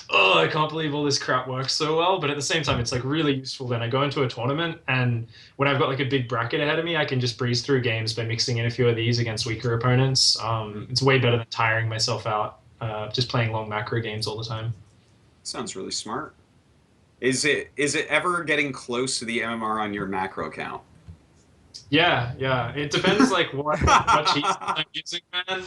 oh, I can't believe all this crap works so well. But at the same time, it's like really useful. Then I go into a tournament, and when I've got like a big bracket ahead of me, I can just breeze through games by mixing in a few of these against weaker opponents. It's way better than tiring myself out just playing long macro games all the time. Sounds really smart. Is it ever getting close to the MMR on your macro account? Yeah, yeah. It depends like what cheese I'm using, man.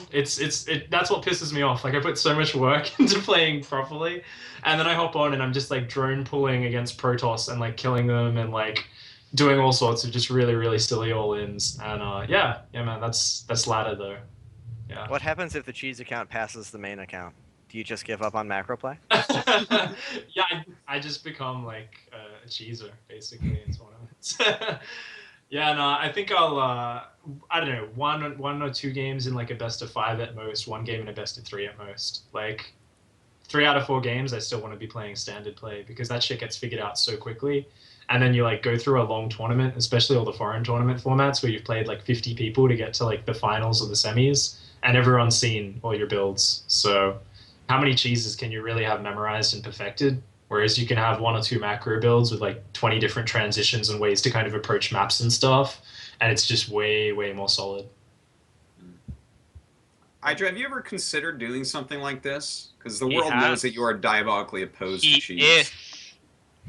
That's what pisses me off. Like I put so much work into playing properly, and then I hop on and I'm just like drone pulling against Protoss and like killing them and like doing all sorts of just really, really silly all-ins. And yeah, man, that's ladder though. Yeah. What happens if the cheese account passes the main account? Do you just give up on macro play? Yeah, I just become like a cheeser basically in tournaments. Yeah, no, I think I'll I don't know, one or two games in like a best of 5 at most, one game in a best of 3 at most. Like 3 out of 4 games I still want to be playing standard play because that shit gets figured out so quickly. And then you like go through a long tournament, especially all the foreign tournament formats where you've played like 50 people to get to like the finals or the semis, and everyone's seen all your builds. So how many cheeses can you really have memorized and perfected? Whereas you can have 1 or 2 macro builds with like 20 different transitions and ways to kind of approach maps and stuff, and it's just way, way more solid. Idra, have you ever considered doing something like this? Because the He world has. knows that you are diabolically opposed to He cheese. is,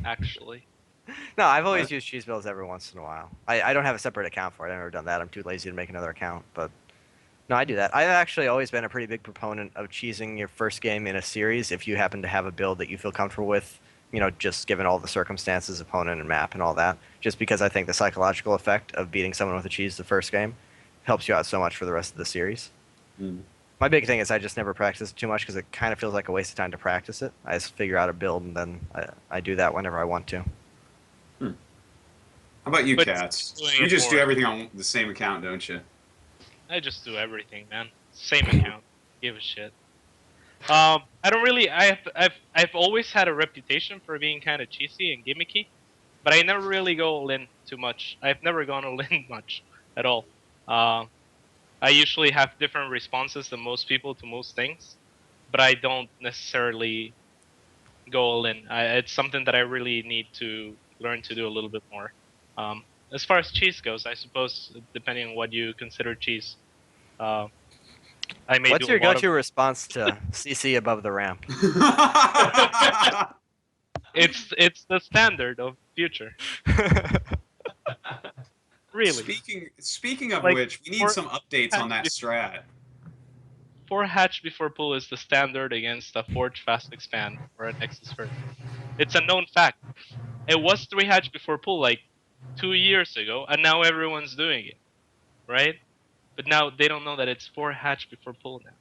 actually. No, I've always used cheese builds every once in a while. I don't have a separate account for it. I've never done that. I'm too lazy to make another account. But no, I do that. I've actually always been a pretty big proponent of cheesing your first game in a series if you happen to have a build that you feel comfortable with, you know, just given all the circumstances, opponent and map and all that. Just because I think the psychological effect of beating someone with a cheese the first game helps you out so much for the rest of the series. Mm. My big thing is I just never practice it too much because it kind of feels like a waste of time to practice it. I just figure out a build and then I do that whenever I want to. How about you, But Catz? doing You it just do more. everything on the same account, don't you? I just do everything, man. Same account. Give a shit. I don't really. I've always had a reputation for being kind of cheesy and gimmicky, but I never really go all in too much. I've never gone all in much at all. I usually have different responses than most people to most things, but I don't necessarily go all in. It's something that I really need to learn to do a little bit more. As far as cheese goes, I suppose, depending on what you consider cheese, I may What's do your a lot go-to response to CC above the ramp? It's the standard of future. Really. Speaking of Like, which, we need for- some updates on that strat. 4 hatch before pull is the standard against a forge fast expand or a Nexus first. It's a known fact. It was 3 hatch before pull like 2 years ago, and now everyone's doing it, right? But now they don't know that it's 4 hatch before pull now.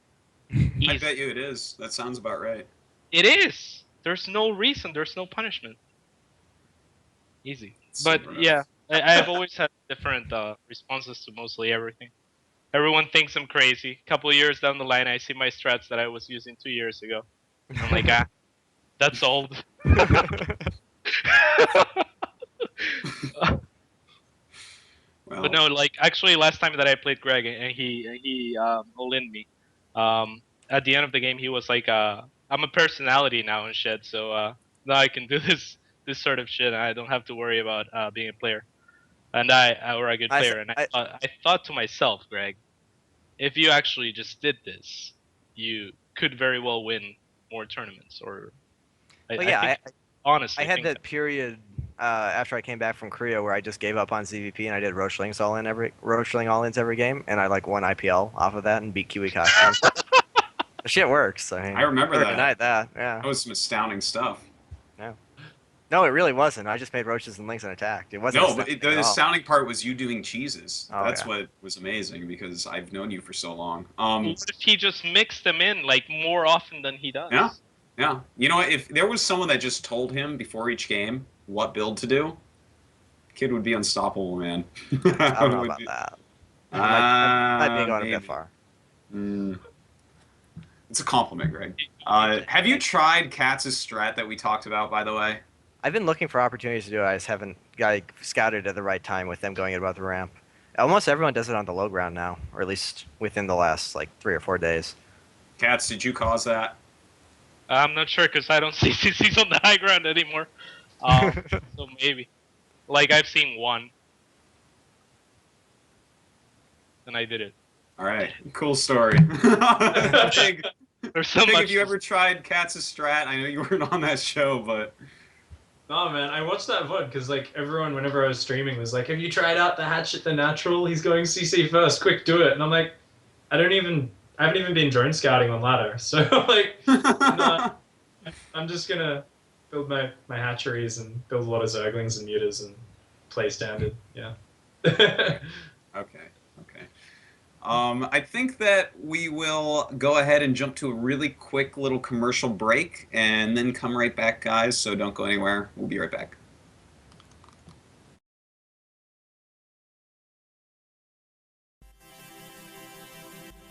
I Easy. bet you it is. That sounds about right. It is. There's no reason. There's no punishment. Easy. But Super yeah, I've always had different responses to mostly everything. Everyone thinks I'm crazy. Couple of years down the line, I see my strats that I was using 2 years ago. I'm like, that's old. Well, But no, like actually, last time that I played Greg and he all-in me. At the end of the game, he was like, "I'm a personality now and shit, so now I can do this sort of shit. And I don't have to worry about being a player, or a good player." And I thought to myself, Greg, if you actually just did this, you could very well win more tournaments. Or honestly, I had that period after I came back from Korea where I just gave up on ZVP and I did Roachling all-ins every game, and I like won IPL off of that and beat Kiwi Costumes. The shit works. I remember never that. denied that. Yeah. that was some astounding stuff. No, it really wasn't. I just made roaches and links and attacked. It wasn't. No, but the astounding part was you doing cheeses. Oh, That's yeah. what was amazing because I've known you for so long. what if he just mixed them in like more often than he does? Yeah. Yeah. You know what? If there was someone that just told him before each game what build to do, kid would be unstoppable, man. I don't know about that. I might be going a bit far. It's a compliment, Greg. Have you tried Katz's strat that we talked about, by the way? I've been looking for opportunities to do it. I just haven't scouted at the right time with them going above the ramp. Almost everyone does it on the low ground now, or at least within the last like 3 or 4 days. Catz, did you cause that? I'm not sure because I don't see CCs on the high ground anymore. So maybe. Like, I've seen one. And I did it. All right, cool story. Pig, There's so Pig, much. have you ever tried Katz's strat? I know you weren't on that show, but Oh man, I watched that VOD because like everyone, whenever I was streaming, was like, "Have you tried out the hatchet, the natural? He's going CC first. Quick, do it!" And I'm like, I haven't even been drone scouting on ladder, so like, I'm just gonna build my hatcheries and build a lot of zerglings and mutas and play standard. Yeah. Okay. I think that we will go ahead and jump to a really quick little commercial break and then come right back, guys, so don't go anywhere. We'll be right back.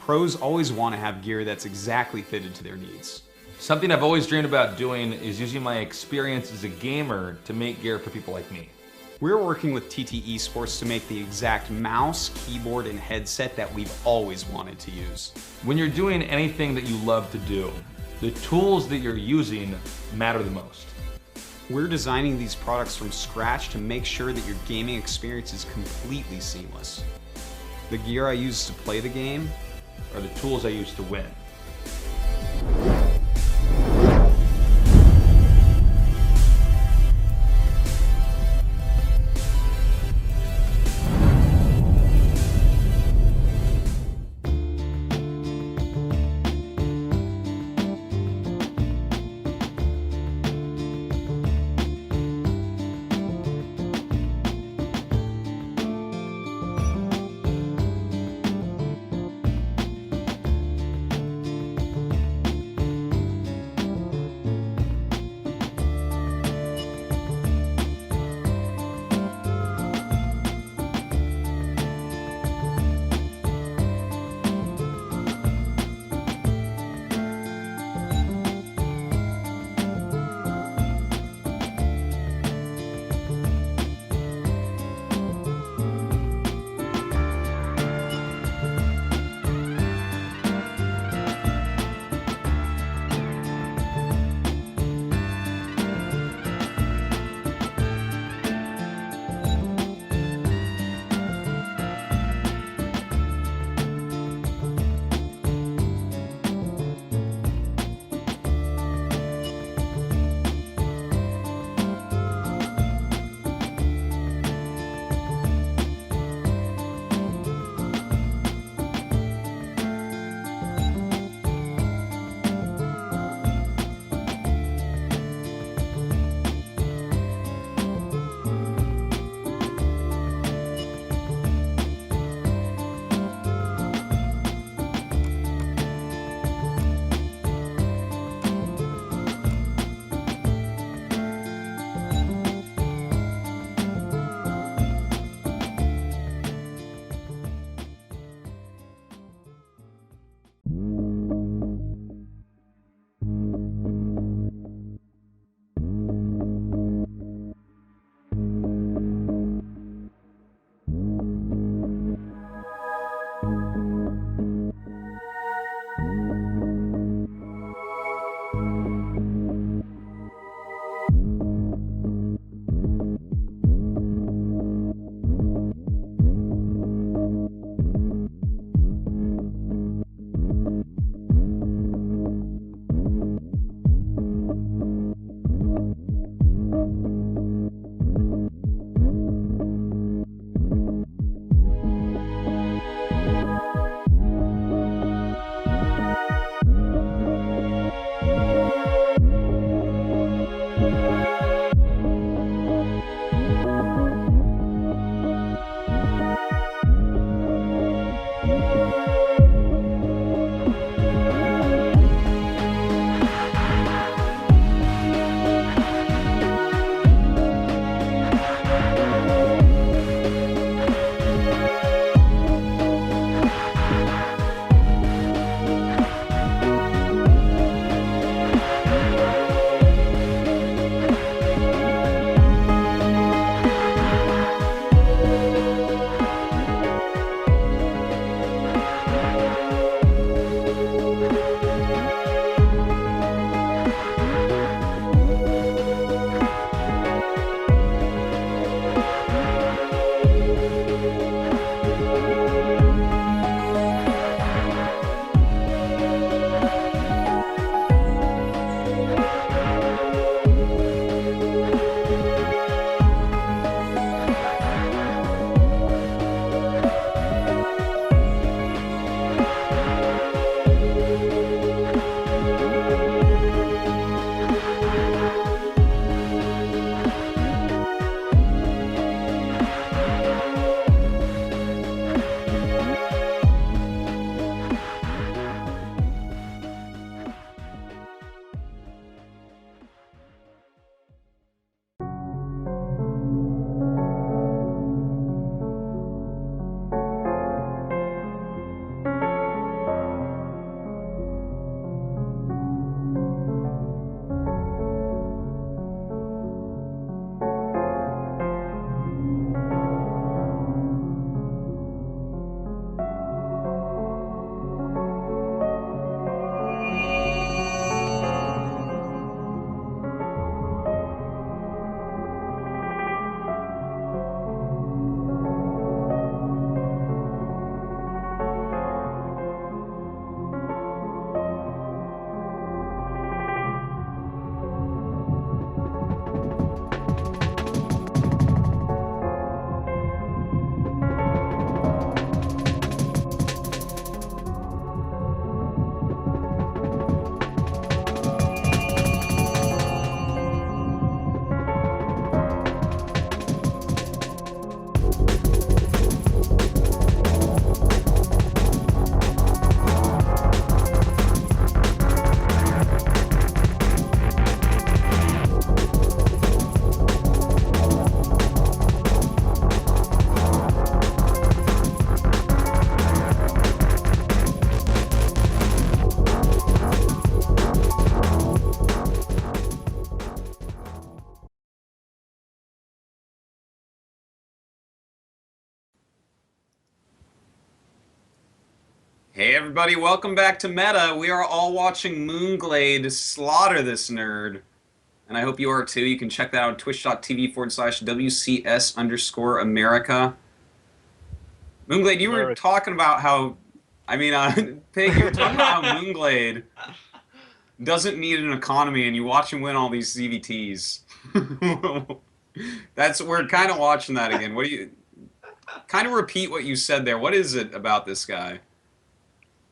Pros always want to have gear that's exactly fitted to their needs. Something I've always dreamed about doing is using my experience as a gamer to make gear for people like me. We're working with TT Esports to make the exact mouse, keyboard, and headset that we've always wanted to use. When you're doing anything that you love to do, the tools that you're using matter the most. We're designing these products from scratch to make sure that your gaming experience is completely seamless. The gear I use to play the game Are the tools I use to win. Hey everybody, welcome back to Meta. We are all watching Moonglade slaughter this nerd. And I hope you are too. You can check that out on twitch.tv/WCS_America. Moonglade, you were talking about how, Pig, you were talking about how Moonglade doesn't need an economy and you watch him win all these ZVTs. We're kind of watching that again. What do you, kind of repeat what you said there. What is it about this guy?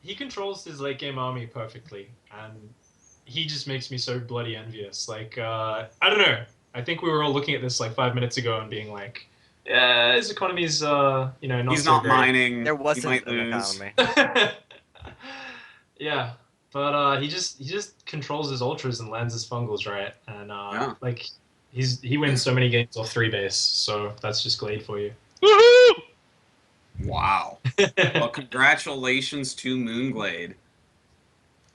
He controls his late game army perfectly, and he just makes me so bloody envious. Like, I don't know. I think we were all looking at this like 5 minutes ago and being like, yeah, his economy's, not He's so not great. mining. There wasn't an lose. economy. Yeah, but he just controls his ultras and lands his fungals right, and like he wins so many games off 3 base, so that's just Glade for you. Woohoo! Wow. Well, congratulations to Moonglade.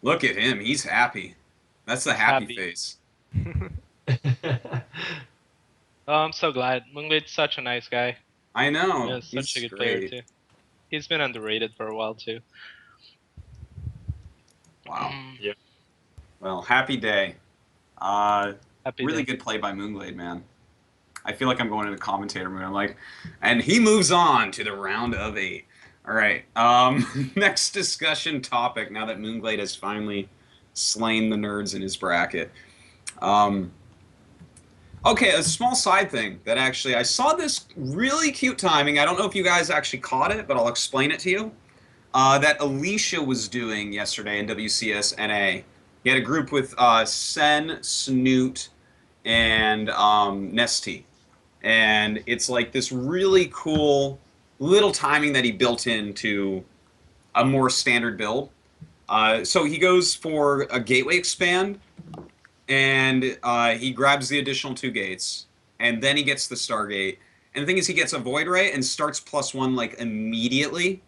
Look at him. He's happy. That's the happy face. Oh, I'm so glad. Moonglade's such a nice guy. I know. Yeah, such a good player too. He's been underrated for a while too. Wow. Yeah. Well, happy day. Happy Really day. good play by Moonglade, man. I feel like I'm going into commentator mood. I'm like, and he moves on to the round of 8. All right. Next discussion topic. Now that Moonglade has finally slain the nerds in his bracket. Okay, a small side thing that actually I saw this really cute timing. I don't know if you guys actually caught it, but I'll explain it to you. That Alicia was doing yesterday in WCS NA. He had a group with Sen, Snoot, and Nesty. And it's like this really cool little timing that he built into a more standard build. So he goes for a gateway expand, and he grabs the additional 2 gates, and then he gets the Stargate. And the thing is, he gets a Void Ray and starts +1 like immediately.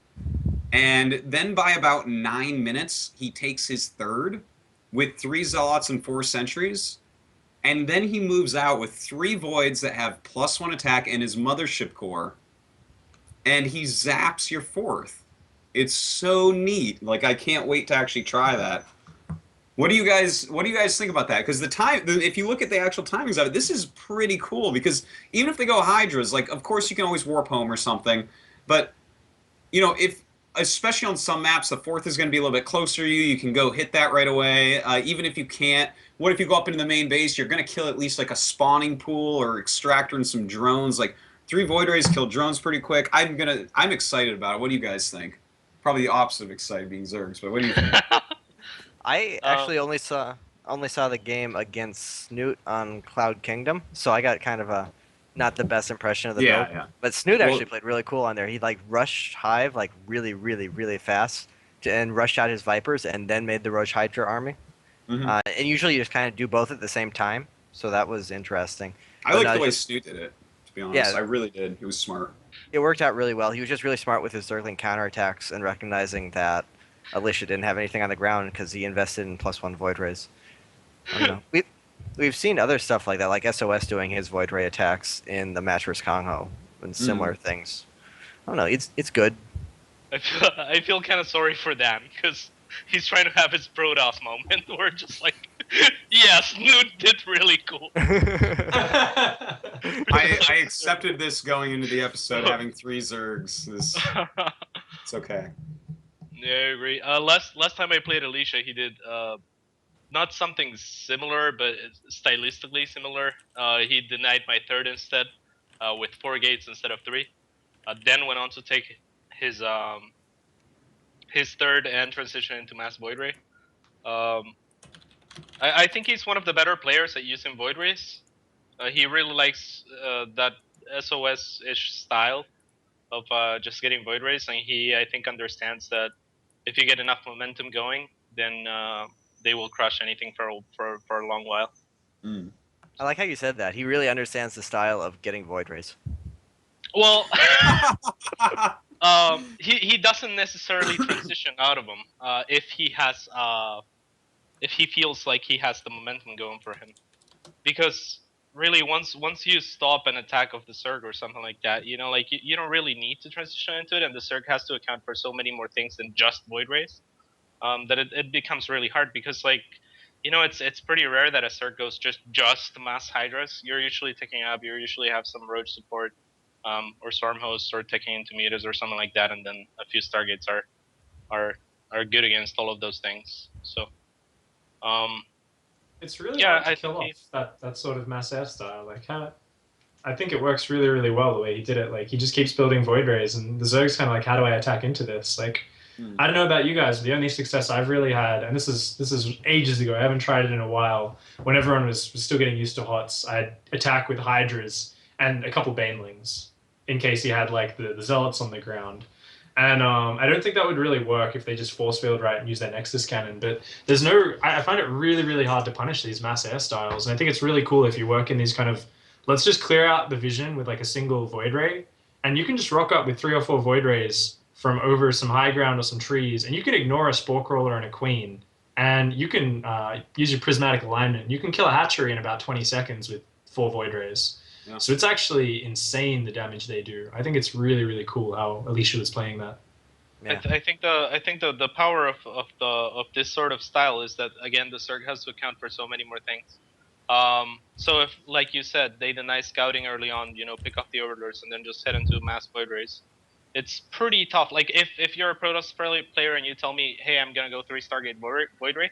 And then by about 9 minutes, he takes his 3rd with 3 Zealots and 4 Sentries. And then he moves out with 3 Voids that have +1 attack and his Mothership Core. And he zaps your 4th. It's so neat. Like, I can't wait to actually try that. What do you guys think about that? Because if you look at the actual timings of it, this is pretty cool. Because even if they go Hydras, like, of course you can always warp home or something. But, you know, especially on some maps, the 4th is going to be a little bit closer to you. You can go hit that right away. Even if you can't, what if you go up into the main base? You're going to kill at least like a spawning pool or extractor and some drones. Like 3 Void Rays kill drones pretty quick. I'm excited about it. What do you guys think? Probably the opposite of excited being Zergs, but what do you think? I actually only saw the game against Snoot on Cloud Kingdom, so I got kind of a not the best impression of the build. Yeah. But Snoot actually played really cool on there. He like rushed Hive like really, really, really fast and rushed out his Vipers and then made the Roche Hydra army. Mm-hmm. And usually you just kind of do both at the same time, so that was interesting. I like the way Snoot did it, to be honest. Yeah. I really did. He was smart. It worked out really well. He was just really smart with his Zergling counterattacks and recognizing that Alicia didn't have anything on the ground because he invested in +1 Void Rays. I don't know. We've seen other stuff like that, like SOS doing his Void Ray attacks in the match versus Kongho and similar things. I don't know. It's good. I feel kind of sorry for Dan because he's trying to have his Protoss moment. We're just like, yeah, Snoot did really cool. I accepted this going into the episode, having 3 Zergs. It's okay. Yeah, I agree. Last time I played Alicia, he did not something similar, but stylistically similar. He denied my 3rd instead, with 4 gates instead of 3. Then went on to take his 3rd and transition into Mass Void Ray. I think he's one of the better players at using Void Rays. He really likes that SOS-ish style of just getting Void Rays, and I think understands that if you get enough momentum going, then they will crush anything for a long while. Mm. I like how you said that. He really understands the style of getting Void Rays. Well, he doesn't necessarily transition out of them if he feels like he has the momentum going for him, because really once you stop an attack of the Zerg or something like that, you know, like you don't really need to transition into it, and the Zerg has to account for so many more things than just Void Rays. That it becomes really hard because, like, you know, it's pretty rare that a Zerg goes just mass Hydras. You're usually taking up, you usually have some Roach support, or Storm hosts, or taking into mutas or something like that, and then a few Stargates are good against all of those things. So, It's really yeah, hard to I kill think off that sort of mass air style. Like, I think it works really, really well the way he did it. Like, he just keeps building Void Rays, and the Zerg's kind of like, how do I attack into this? Like, I don't know about you guys, but the only success I've really had, and this is ages ago, I haven't tried it in a while, when everyone was still getting used to HOTS, I'd attack with Hydras and a couple Banelings, in case he had, like, the Zealots on the ground. And I don't think that would really work if they just force field right and use their Nexus Cannon. But there's no... I find it really, really hard to punish these mass air styles. And I think it's really cool if you work in these kind of... Let's just clear out the vision with, like, a single Void Ray. And you can just rock up with 3 or 4 Void Rays from over some high ground or some trees. And you can ignore a Spore Crawler and a Queen. And you can use your Prismatic Alignment. You can kill a Hatchery in about 20 seconds with 4 Void Rays. Yeah. So it's actually insane the damage they do. I think it's really, really cool how Alicia was playing that. Yeah. I think the power of this sort of style is that, again, the Zerg has to account for so many more things. So if, like you said, they deny scouting early on, you know, pick off the Overlords and then just head into mass Void Rays, it's pretty tough. Like, if you're a Protoss player and you tell me, hey, I'm gonna go 3 Stargate Void Ray,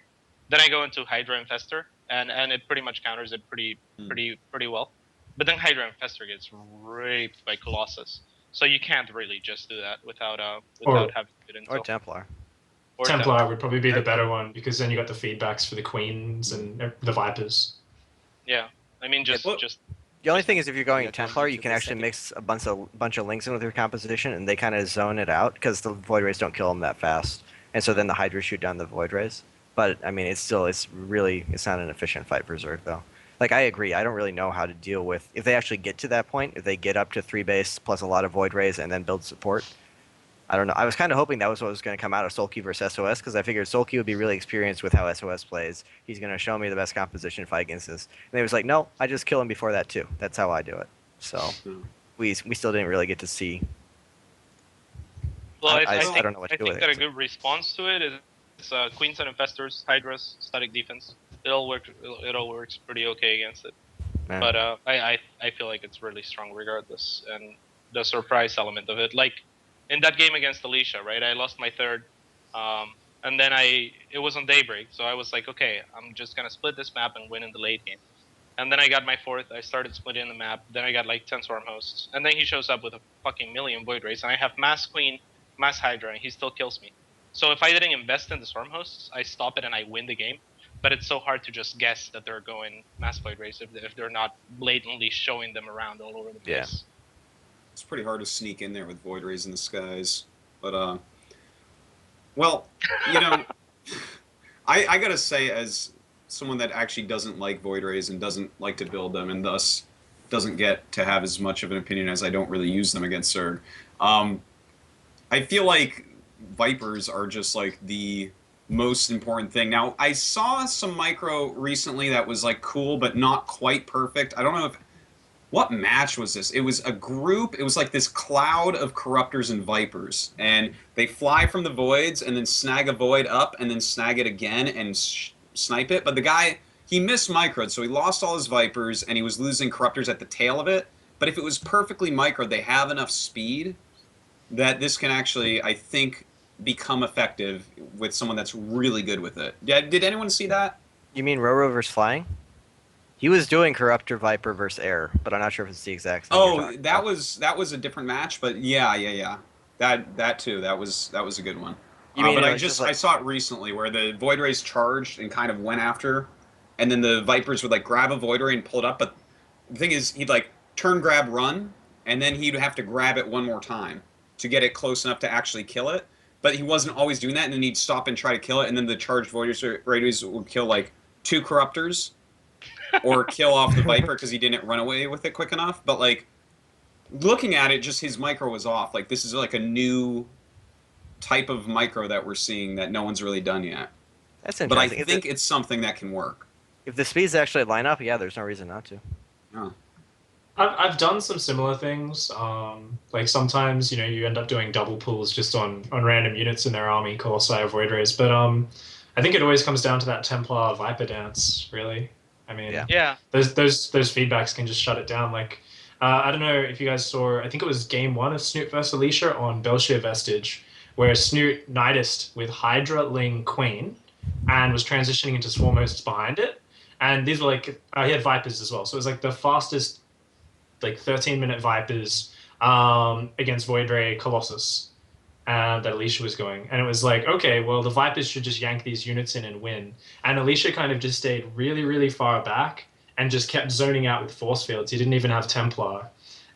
then I go into Hydra Infestor, and it pretty much counters it pretty well. But then Hydra Infestor gets raped by Colossus, so you can't really just do that without having good intel. Or Templar. Or Templar would probably be the better one, because then you got the feedbacks for the Queens and the Vipers. Yeah, I mean, just the only thing is, if you're going Templar, you can actually mix a bunch of links in with your composition, and they kind of zone it out because the Void Rays don't kill them that fast, and so then the Hydra shoot down the Void Rays. But I mean, it's not an efficient fight for Zerg though. Like, I agree. I don't really know how to deal with if they actually get to that point. If they get up to 3 base plus a lot of Void Rays and then build support, I don't know. I was kind of hoping that was what was going to come out of Soulkey versus SOS, because I figured Soulkey would be really experienced with how SOS plays. He's going to show me the best composition fight against this. And they was like, no, I just kill him before that too. That's how I do it. So we still didn't really get to see. Well, I don't know what to do with it. I think that a good response to it is Queens and Infestors, Hydras, static defense. It all works pretty okay against it. Yeah. But I feel like it's really strong regardless, and the surprise element of it, like in that game against Alicia, right? I lost my 3rd, and then it was on Daybreak, so I was like, okay, I'm just gonna split this map and win in the late game. And then I got my 4th. I started splitting the map. Then I got like 10 Swarm hosts, and then he shows up with a fucking million Void Rays, and I have Mass Queen, Mass Hydra, and he still kills me. So if I didn't invest in the Swarm hosts, I stop it and I win the game. But it's so hard to just guess that they're going Mass Void Rays if they're not blatantly showing them around all over the place. Yeah. It's pretty hard to sneak in there with Void Rays in the skies. But, well, you know, I gotta say, as someone that actually doesn't like Void Rays and doesn't like to build them, and thus doesn't get to have as much of an opinion as I don't really use them against Zerg, I feel like Vipers are just like the most important thing. Now, I saw some micro recently that was like cool, but not quite perfect. I don't know what match was this? It was a group, it was like this cloud of Corruptors and Vipers, and they fly from the voids and then snag a void up and then snag it again and snipe it. But the guy, he missed microed, so he lost all his Vipers and he was losing Corruptors at the tail of it. But if it was perfectly microed, they have enough speed that this can actually, I think, become effective with someone that's really good with it. Did anyone see that? You mean Roro versus Flying? He was doing Corruptor Viper versus Air, but I'm not sure if it's the exact same. Oh, that was a different match, but yeah. That too. That was a good one. But I saw it recently where the Void Rays charged and kind of went after, and then the Vipers would like grab a Void Ray and pull it up. But the thing is, he'd like turn, grab, run, and then he'd have to grab it one more time to get it close enough to actually kill it. But he wasn't always doing that, and then he'd stop and try to kill it, and then the charged Void Rays would kill like 2 Corruptors. Or kill off the Viper because he didn't run away with it quick enough. But, like, looking at it, just his micro was off. Like, this is, like, a new type of micro that we're seeing that no one's really done yet. That's interesting. But I think it's something that can work. If the speeds actually line up, yeah, there's no reason not to. Oh. I've done some similar things. Like sometimes, you end up doing double pulls just on random units in their army, Colossi or Void Rays. But I think it always comes down to that Templar Viper dance, really. I mean, Yeah. those feedbacks can just shut it down. Like, I don't know if you guys saw, I think it was game 1 of Snoot versus Alicia on Belshire Vestige, where Snoot Nightist with Hydra, Ling, Queen, and was transitioning into Swarm Hosts behind it. And these were like, he had Vipers as well. So it was like the fastest, like 13-minute Vipers against Void Ray Colossus that Alicia was going. And it was like, okay, well, the Vipers should just yank these units in and win. And Alicia kind of just stayed really, really far back and just kept zoning out with force fields. He didn't even have Templar.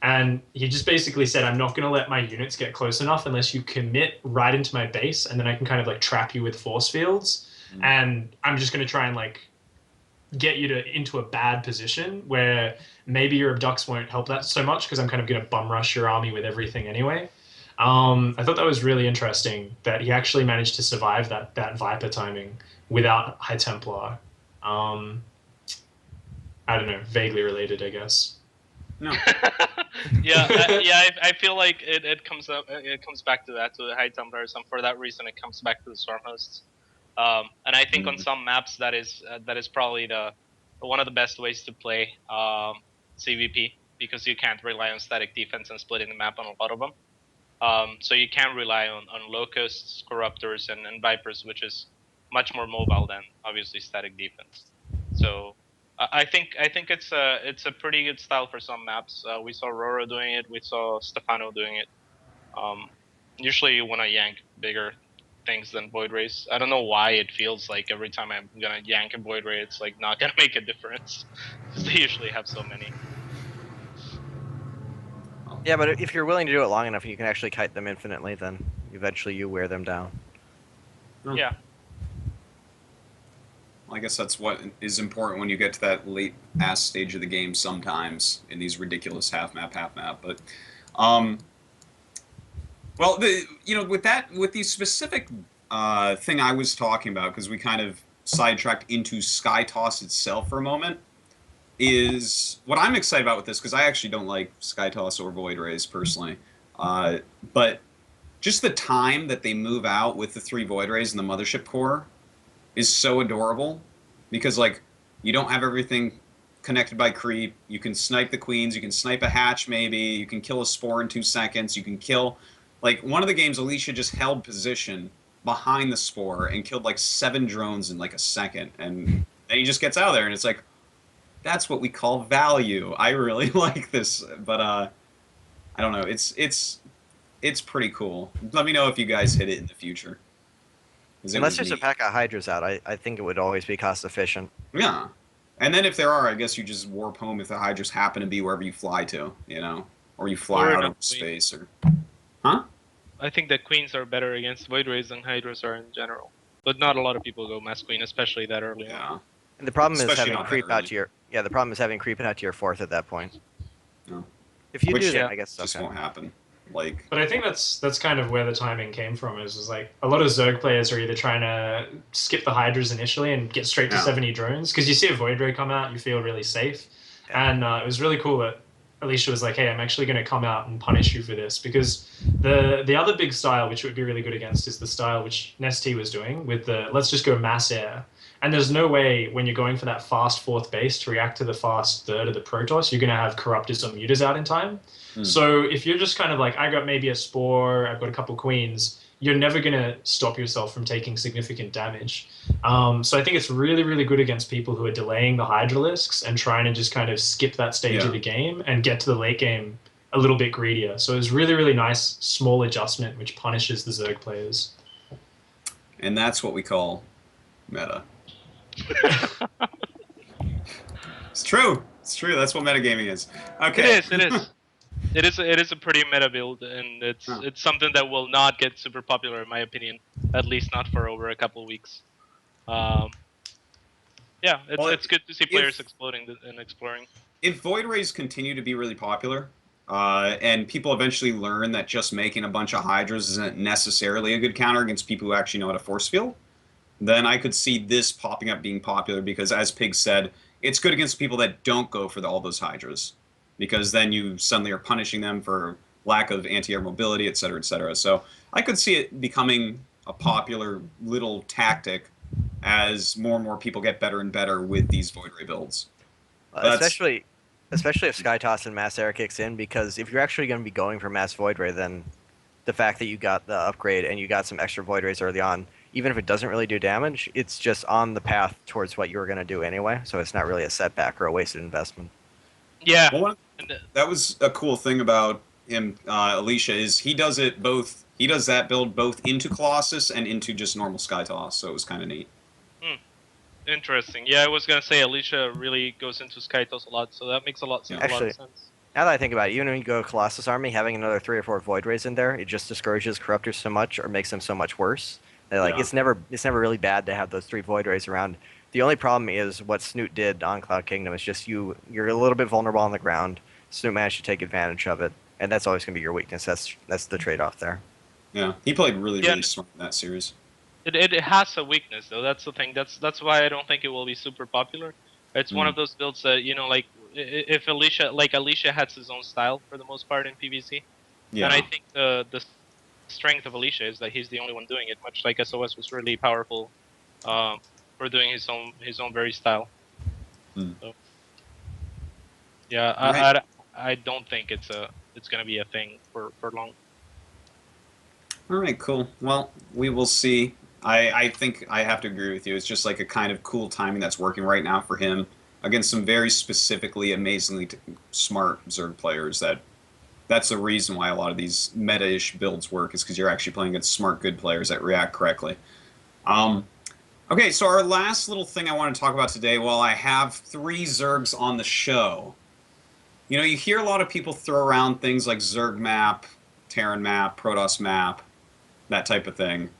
And he just basically said, I'm not going to let my units get close enough unless you commit right into my base, and then I can kind of like trap you with force fields. And I'm just going to try and like get you into a bad position where maybe your abducts won't help that so much because I'm kind of going to bum rush your army with everything anyway. I thought that was really interesting that he actually managed to survive that Viper timing without High Templar. I don't know, vaguely related, I guess. No. I feel like it comes back to that, to the High Templars, and for that reason it comes back to the Storm Hosts. And I think on some maps that is probably one of the best ways to play CVP, because you can't rely on static defense and splitting the map on a lot of them. So you can rely on Locusts, Corruptors, and Vipers, which is much more mobile than obviously static defense. So I think it's a pretty good style for some maps. We saw Roro doing it. We saw Stefano doing it. Usually you want to yank bigger things than Void Rays. I don't know why it feels like every time I'm gonna yank a Void Ray, it's like not gonna make a difference, because they usually have so many. Yeah, but if you're willing to do it long enough, you can actually kite them infinitely. Then eventually you wear them down. Oh. Yeah. I guess that's what is important when you get to that late ass stage of the game sometimes in these ridiculous half map. But, well, with the specific thing I was talking about, because we kind of sidetracked into Sky Toss itself for a moment, is what I'm excited about with this, because I actually don't like Sky Toss or Void Rays personally, but just the time that they move out with the 3 Void Rays and the Mothership Core is so adorable, because like you don't have everything connected by creep. You can snipe the queens, you can snipe a hatch maybe, you can kill a spore in 2 seconds, you can kill, like one of the games Alicia just held position behind the spore and killed like 7 drones in like a second, and then he just gets out of there and it's like, that's what we call value. I really like this, but I don't know, it's pretty cool. Let me know if you guys hit it in the future. Unless there's a pack of Hydras out, I think it would always be cost efficient. Yeah. And then if there are, I guess you just warp home if the Hydras happen to be wherever you fly to, or you fly out of space, or... Huh? I think that Queens are better against Void Rays than Hydras are in general. But not a lot of people go Mass Queen, especially that early on. And the problem is Especially having not creep that out to your... Yeah, the problem is having creep out to your 4th at that point. No. If you Which, do that, I guess just okay. won't happen. Like, But I think that's kind of where the timing came from. Is like a lot of Zerg players are either trying to skip the Hydras initially and get straight to 70 drones, because you see a Void Ray come out, you feel really safe. Yeah. And it was really cool that Alicia was like, hey, I'm actually going to come out and punish you for this, because the other big style which it would be really good against is the style which Nesty was doing with the let's just go mass air. And there's no way when you're going for that fast 4th base to react to the fast 3rd of the Protoss, you're going to have Corruptors or Mutas out in time. So if you're just kind of like, I got maybe a Spore, I've got a couple Queens, you're never going to stop yourself from taking significant damage. So I think it's really, really good against people who are delaying the Hydralisks and trying to just kind of skip that stage of the game and get to the late game a little bit greedier. So it's really, really nice, small adjustment which punishes the Zerg players. and that's what we call meta. It's true. It's true. That's what metagaming is. Okay. It is a pretty meta build, and it's something that will not get super popular in my opinion. At least not for over a couple weeks. Yeah, it's good to see players exploding and exploring. If Void Rays continue to be really popular, and people eventually learn that just making a bunch of Hydras isn't necessarily a good counter against people who actually know how to force field, then I could see this popping up being popular, because as Pig said, it's good against people that don't go for all those Hydras, because then you suddenly are punishing them for lack of anti-air mobility, et cetera, et cetera. So I could see it becoming a popular little tactic as more and more people get better and better with these Void Ray builds. Especially if Skytoss and Mass Air kicks in, because if you're actually going to be going for Mass Void Ray, then the fact that you got the upgrade and you got some extra Void Rays early on, even if it doesn't really do damage, it's just on the path towards what you were going to do anyway, so it's not really a setback or a wasted investment. Yeah. Well, that was a cool thing about him, Alicia, is he does it both. He does that build both into Colossus and into just normal Skytoss, so it was kind of neat. Interesting. Yeah, I was gonna say Alicia really goes into Skytoss a lot, so that makes a lot of sense. Now that I think about it, even when you go to Colossus Army, having another 3 or 4 Void Rays in there, it just discourages Corruptors so much or makes them so much worse. That, it's never really bad to have those 3 Void Rays around. The only problem is what Snoot did on Cloud Kingdom. It's just you're a little bit vulnerable on the ground. Snoot managed to take advantage of it, and that's always going to be your weakness. That's the trade-off there. Yeah, he played really smart in that series. It has a weakness though. That's the thing. That's why I don't think it will be super popular. It's one of those builds that like if Alicia has his own style for the most part in PvC. Yeah. And I think the strength of Alicia is that he's the only one doing it. Much like SOS was really powerful for doing his own very style. So, yeah, I don't think it's gonna be a thing for long. All right, cool. Well, we will see. I think I have to agree with you. It's just like a kind of cool timing that's working right now for him against some very specifically, amazingly smart Zerg players. That's the reason why a lot of these meta-ish builds work, is because you're actually playing against smart, good players that react correctly. Okay, so our last little thing I want to talk about today, while I have 3 Zergs on the show, you know, you hear a lot of people throw around things like Zerg map, Terran map, Protoss map, that type of thing.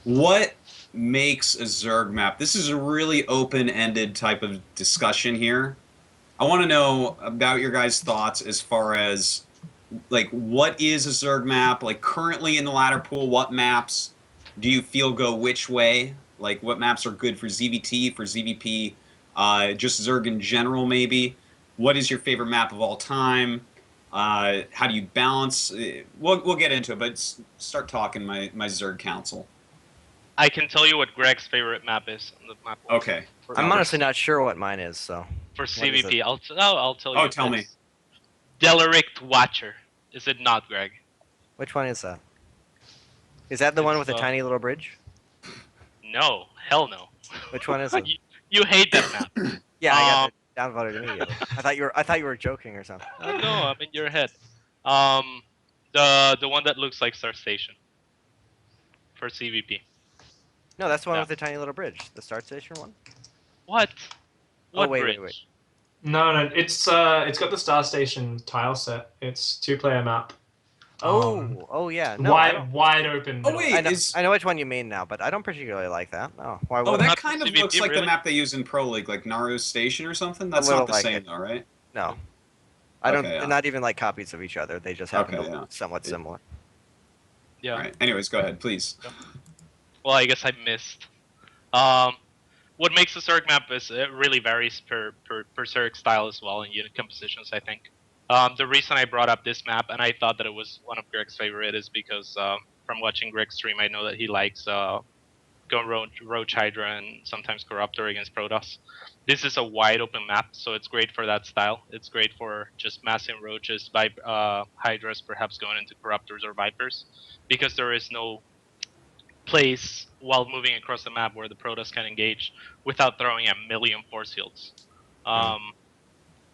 What makes a Zerg map? This is a really open-ended type of discussion here. I want to know about your guys' thoughts as far as, like, what is a Zerg map? Like, currently in the ladder pool, what maps do you feel go which way? Like, what maps are good for ZVT, for ZVP, just Zerg in general, maybe? What is your favorite map of all time? How do you balance? We'll get into it, but start talking, my Zerg council. I can tell you what Greg's favorite map is on the map. Okay. I'm honestly not sure what mine is, so. For CVP, I'll tell you. Oh, tell me. Delirict Watcher. Is it not, Greg? Which one is that? Is that the one with the tiny little bridge? No, hell no. Which one is it? You hate that map. Yeah, I got it downvoted immediately. I thought you were joking or something. No, I'm in your head. The one that looks like Star Station. For CVP. No, that's the one with the tiny little bridge. The Start Station one? What? What wait. No, it's got the Star Station tile set. It's 2-player map. Oh yeah. No, wide open. Oh wait, I know which one you mean now, but I don't particularly like that. No. Why would that kind of looks like the map they use in Pro League, like Naru's Station or something. That's not the same though, right? No. I don't. They're not even like copies of each other. They just happen to look somewhat similar. Yeah. All right. Anyways, go ahead, please. Well, I guess I missed. What makes a Zerg map is it really varies per Zerg style as well and unit compositions, I think. The reason I brought up this map, and I thought that it was one of Greg's favorite, is because from watching Greg's stream, I know that he likes going Roach Hydra and sometimes Corruptor against Protoss. This is a wide open map, so it's great for that style. It's great for just massing Roaches, Hydras perhaps going into Corruptors or Vipers, because there is no place while moving across the map where the Protoss can engage without throwing a million force fields.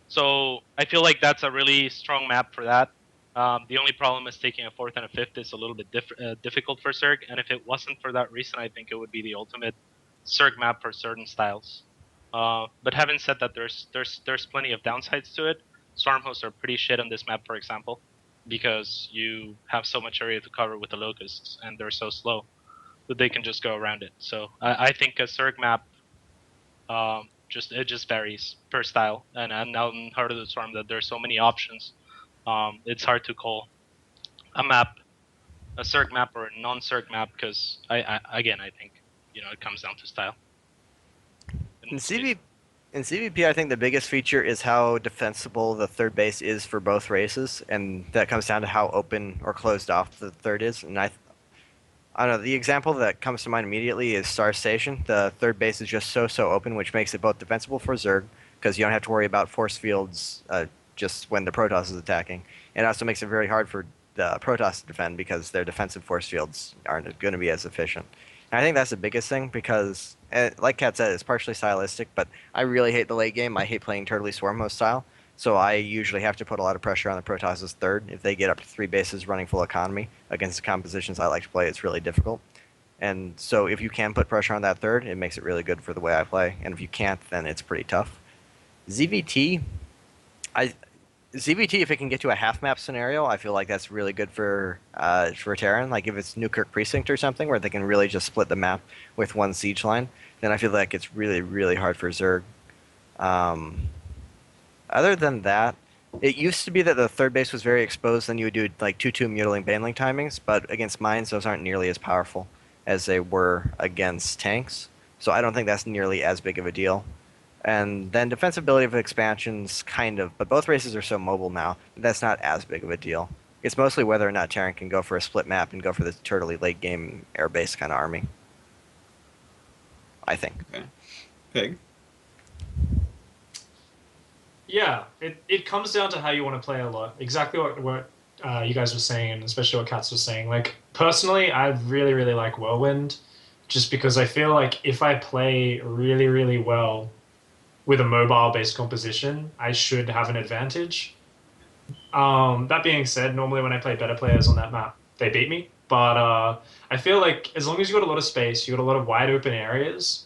So I feel like that's a really strong map for that. The only problem is taking a 4th and a 5th is a little bit difficult for Zerg, and if it wasn't for that reason, I think it would be the ultimate Zerg map for certain styles. But having said that, there's plenty of downsides to it. Stormhosts are pretty shit on this map, for example, because you have so much area to cover with the Locusts, and they're so slow that they can just go around it. So I think a Zerg map it just varies per style, and now in Heart of the Storm that there's so many options. It's hard to call a map a Zerg map or a non-Zerg map because I think it comes down to style. In In CVP, I think the biggest feature is how defensible the third base is for both races, and that comes down to how open or closed off the third is. And I don't know, the example that comes to mind immediately is Star Station. The third base is just so open, which makes it both defensible for Zerg, because you don't have to worry about force fields just when the Protoss is attacking. And it also makes it very hard for the Protoss to defend, because their defensive force fields aren't going to be as efficient. And I think that's the biggest thing, because, like Kat said, it's partially stylistic, but I really hate the late game. I hate playing Turtley Swarm host style. So I usually have to put a lot of pressure on the Protoss' third. If they get up to 3 bases running full economy against the compositions I like to play, it's really difficult. And so if you can put pressure on that third, it makes it really good for the way I play. And if you can't, then it's pretty tough. ZVT, if it can get to a half map scenario, I feel like that's really good for Terran. Like if it's Newkirk Precinct or something where they can really just split the map with one siege line, then I feel like it's really hard for Zerg. Other than that, it used to be that the third base was very exposed, then you would do like 2-2 mutiling baneling timings, but against mines, those aren't nearly as powerful as they were against tanks. So I don't think that's nearly as big of a deal. And then defensibility of expansions, kind of, but both races are so mobile now, that's not as big of a deal. It's mostly whether or not Terran can go for a split map and go for the turtley late game airbase kind of army. I think. Okay. Pig. Yeah, it comes down to how you want to play a lot. Exactly what you guys were saying, and especially what Catz was saying. Like, personally, I really like Whirlwind, just because I feel like if I play really well with a mobile-based composition, I should have an advantage. That being said, normally when I play better players on that map, they beat me. But I feel like as long as you got a lot of space, you got a lot of wide open areas,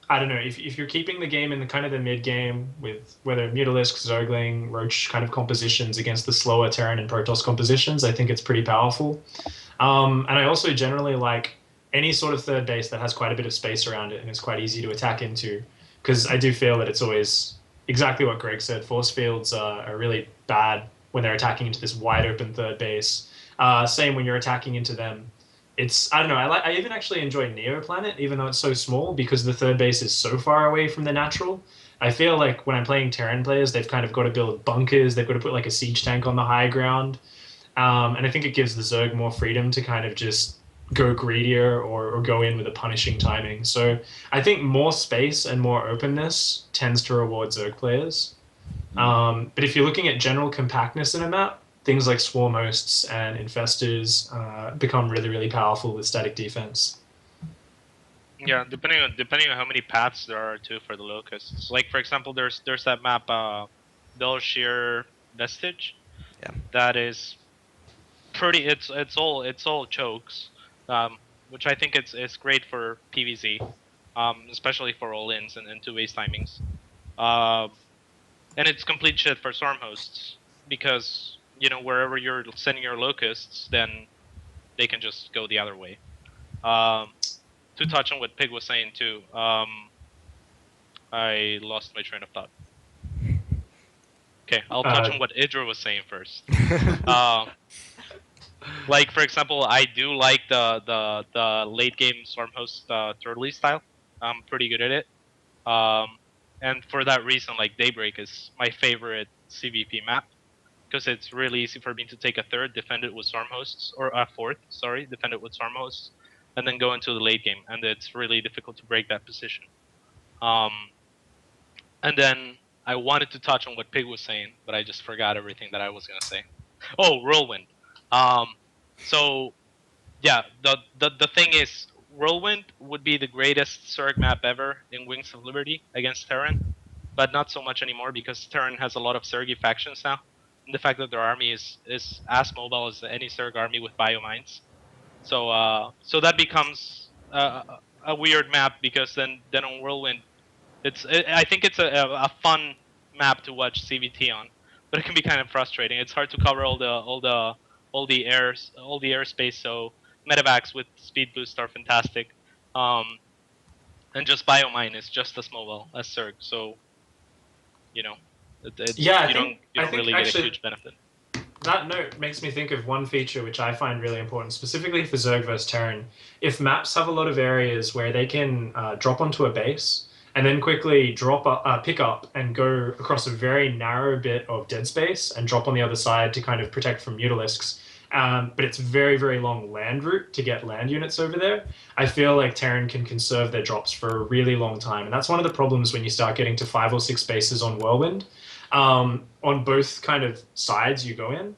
I don't know, if you're keeping the game in the kind of the mid game with whether Mutalisk, Zergling, Roach kind of compositions against the slower Terran and Protoss compositions, I think it's pretty powerful. And I also generally like any sort of third base that has quite a bit of space around it and is quite easy to attack into, because I do feel that it's always exactly what Greg said. Force fields are really bad when they're attacking into this wide open third base. Same when you're attacking into them. I don't know, I even actually enjoy Neoplanet, even though it's so small, because the third base is so far away from the natural. I feel like when I'm playing Terran players, they've kind of got to build bunkers, they've got to put like a siege tank on the high ground. And I think it gives the Zerg more freedom to kind of just go greedier or go in with a punishing timing. So I think more space and more openness tends to reward Zerg players. But if you're looking at general compactness in a map, things like swarm hosts and infestors become really powerful with static defense. Yeah, depending on how many paths there are too for the locusts. Like for example, there's that map, Belshir Vestige. Yeah. That is pretty. It's all chokes, which I think it's great for PvZ, especially for all-ins and two-ways timings. And it's complete shit for swarm hosts, because wherever you're sending your locusts, then they can just go the other way. To touch on what Pig was saying too, I lost my train of thought. Okay, I'll touch on what Idra was saying first. Like for example, I do like the late game swarm host turtley style. I'm pretty good at it. And for that reason, like Daybreak is my favorite CVP map, because it's really easy for me to take a third, defend it with swarm hosts, or a fourth, sorry, defend it with swarm hosts, and then go into the late game, and it's really difficult to break that position. And then I wanted to touch on what Pig was saying, but I just forgot everything that I was gonna say. Oh, Whirlwind. So yeah, the thing is, Whirlwind would be the greatest Zerg map ever in Wings of Liberty against Terran, but not so much anymore, because Terran has a lot of Zergy factions now. And the fact that their army is as mobile as any Zerg army with biomines. So that becomes a weird map, because then on Whirlwind, I think it's a fun map to watch CVT on, but it can be kind of frustrating. It's hard to cover all the airspace, so medevacs with speed boost are fantastic, and just biomine is just as mobile as Zerg. So you don't really get a huge benefit. That note makes me think of one feature which I find really important, specifically for Zerg versus Terran. If maps have a lot of areas where they can drop onto a base and then quickly pick up and go across a very narrow bit of dead space and drop on the other side to kind of protect from Mutalisks. But it's very, very long land route to get land units over there. I feel like Terran can conserve their drops for a really long time, and that's one of the problems when you start getting to 5 or 6 bases on Whirlwind. On both kind of sides you go in,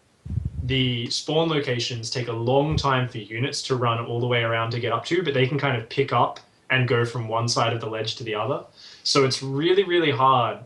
the spawn locations take a long time for units to run all the way around to get up to, but they can kind of pick up and go from one side of the ledge to the other. So it's really, really hard,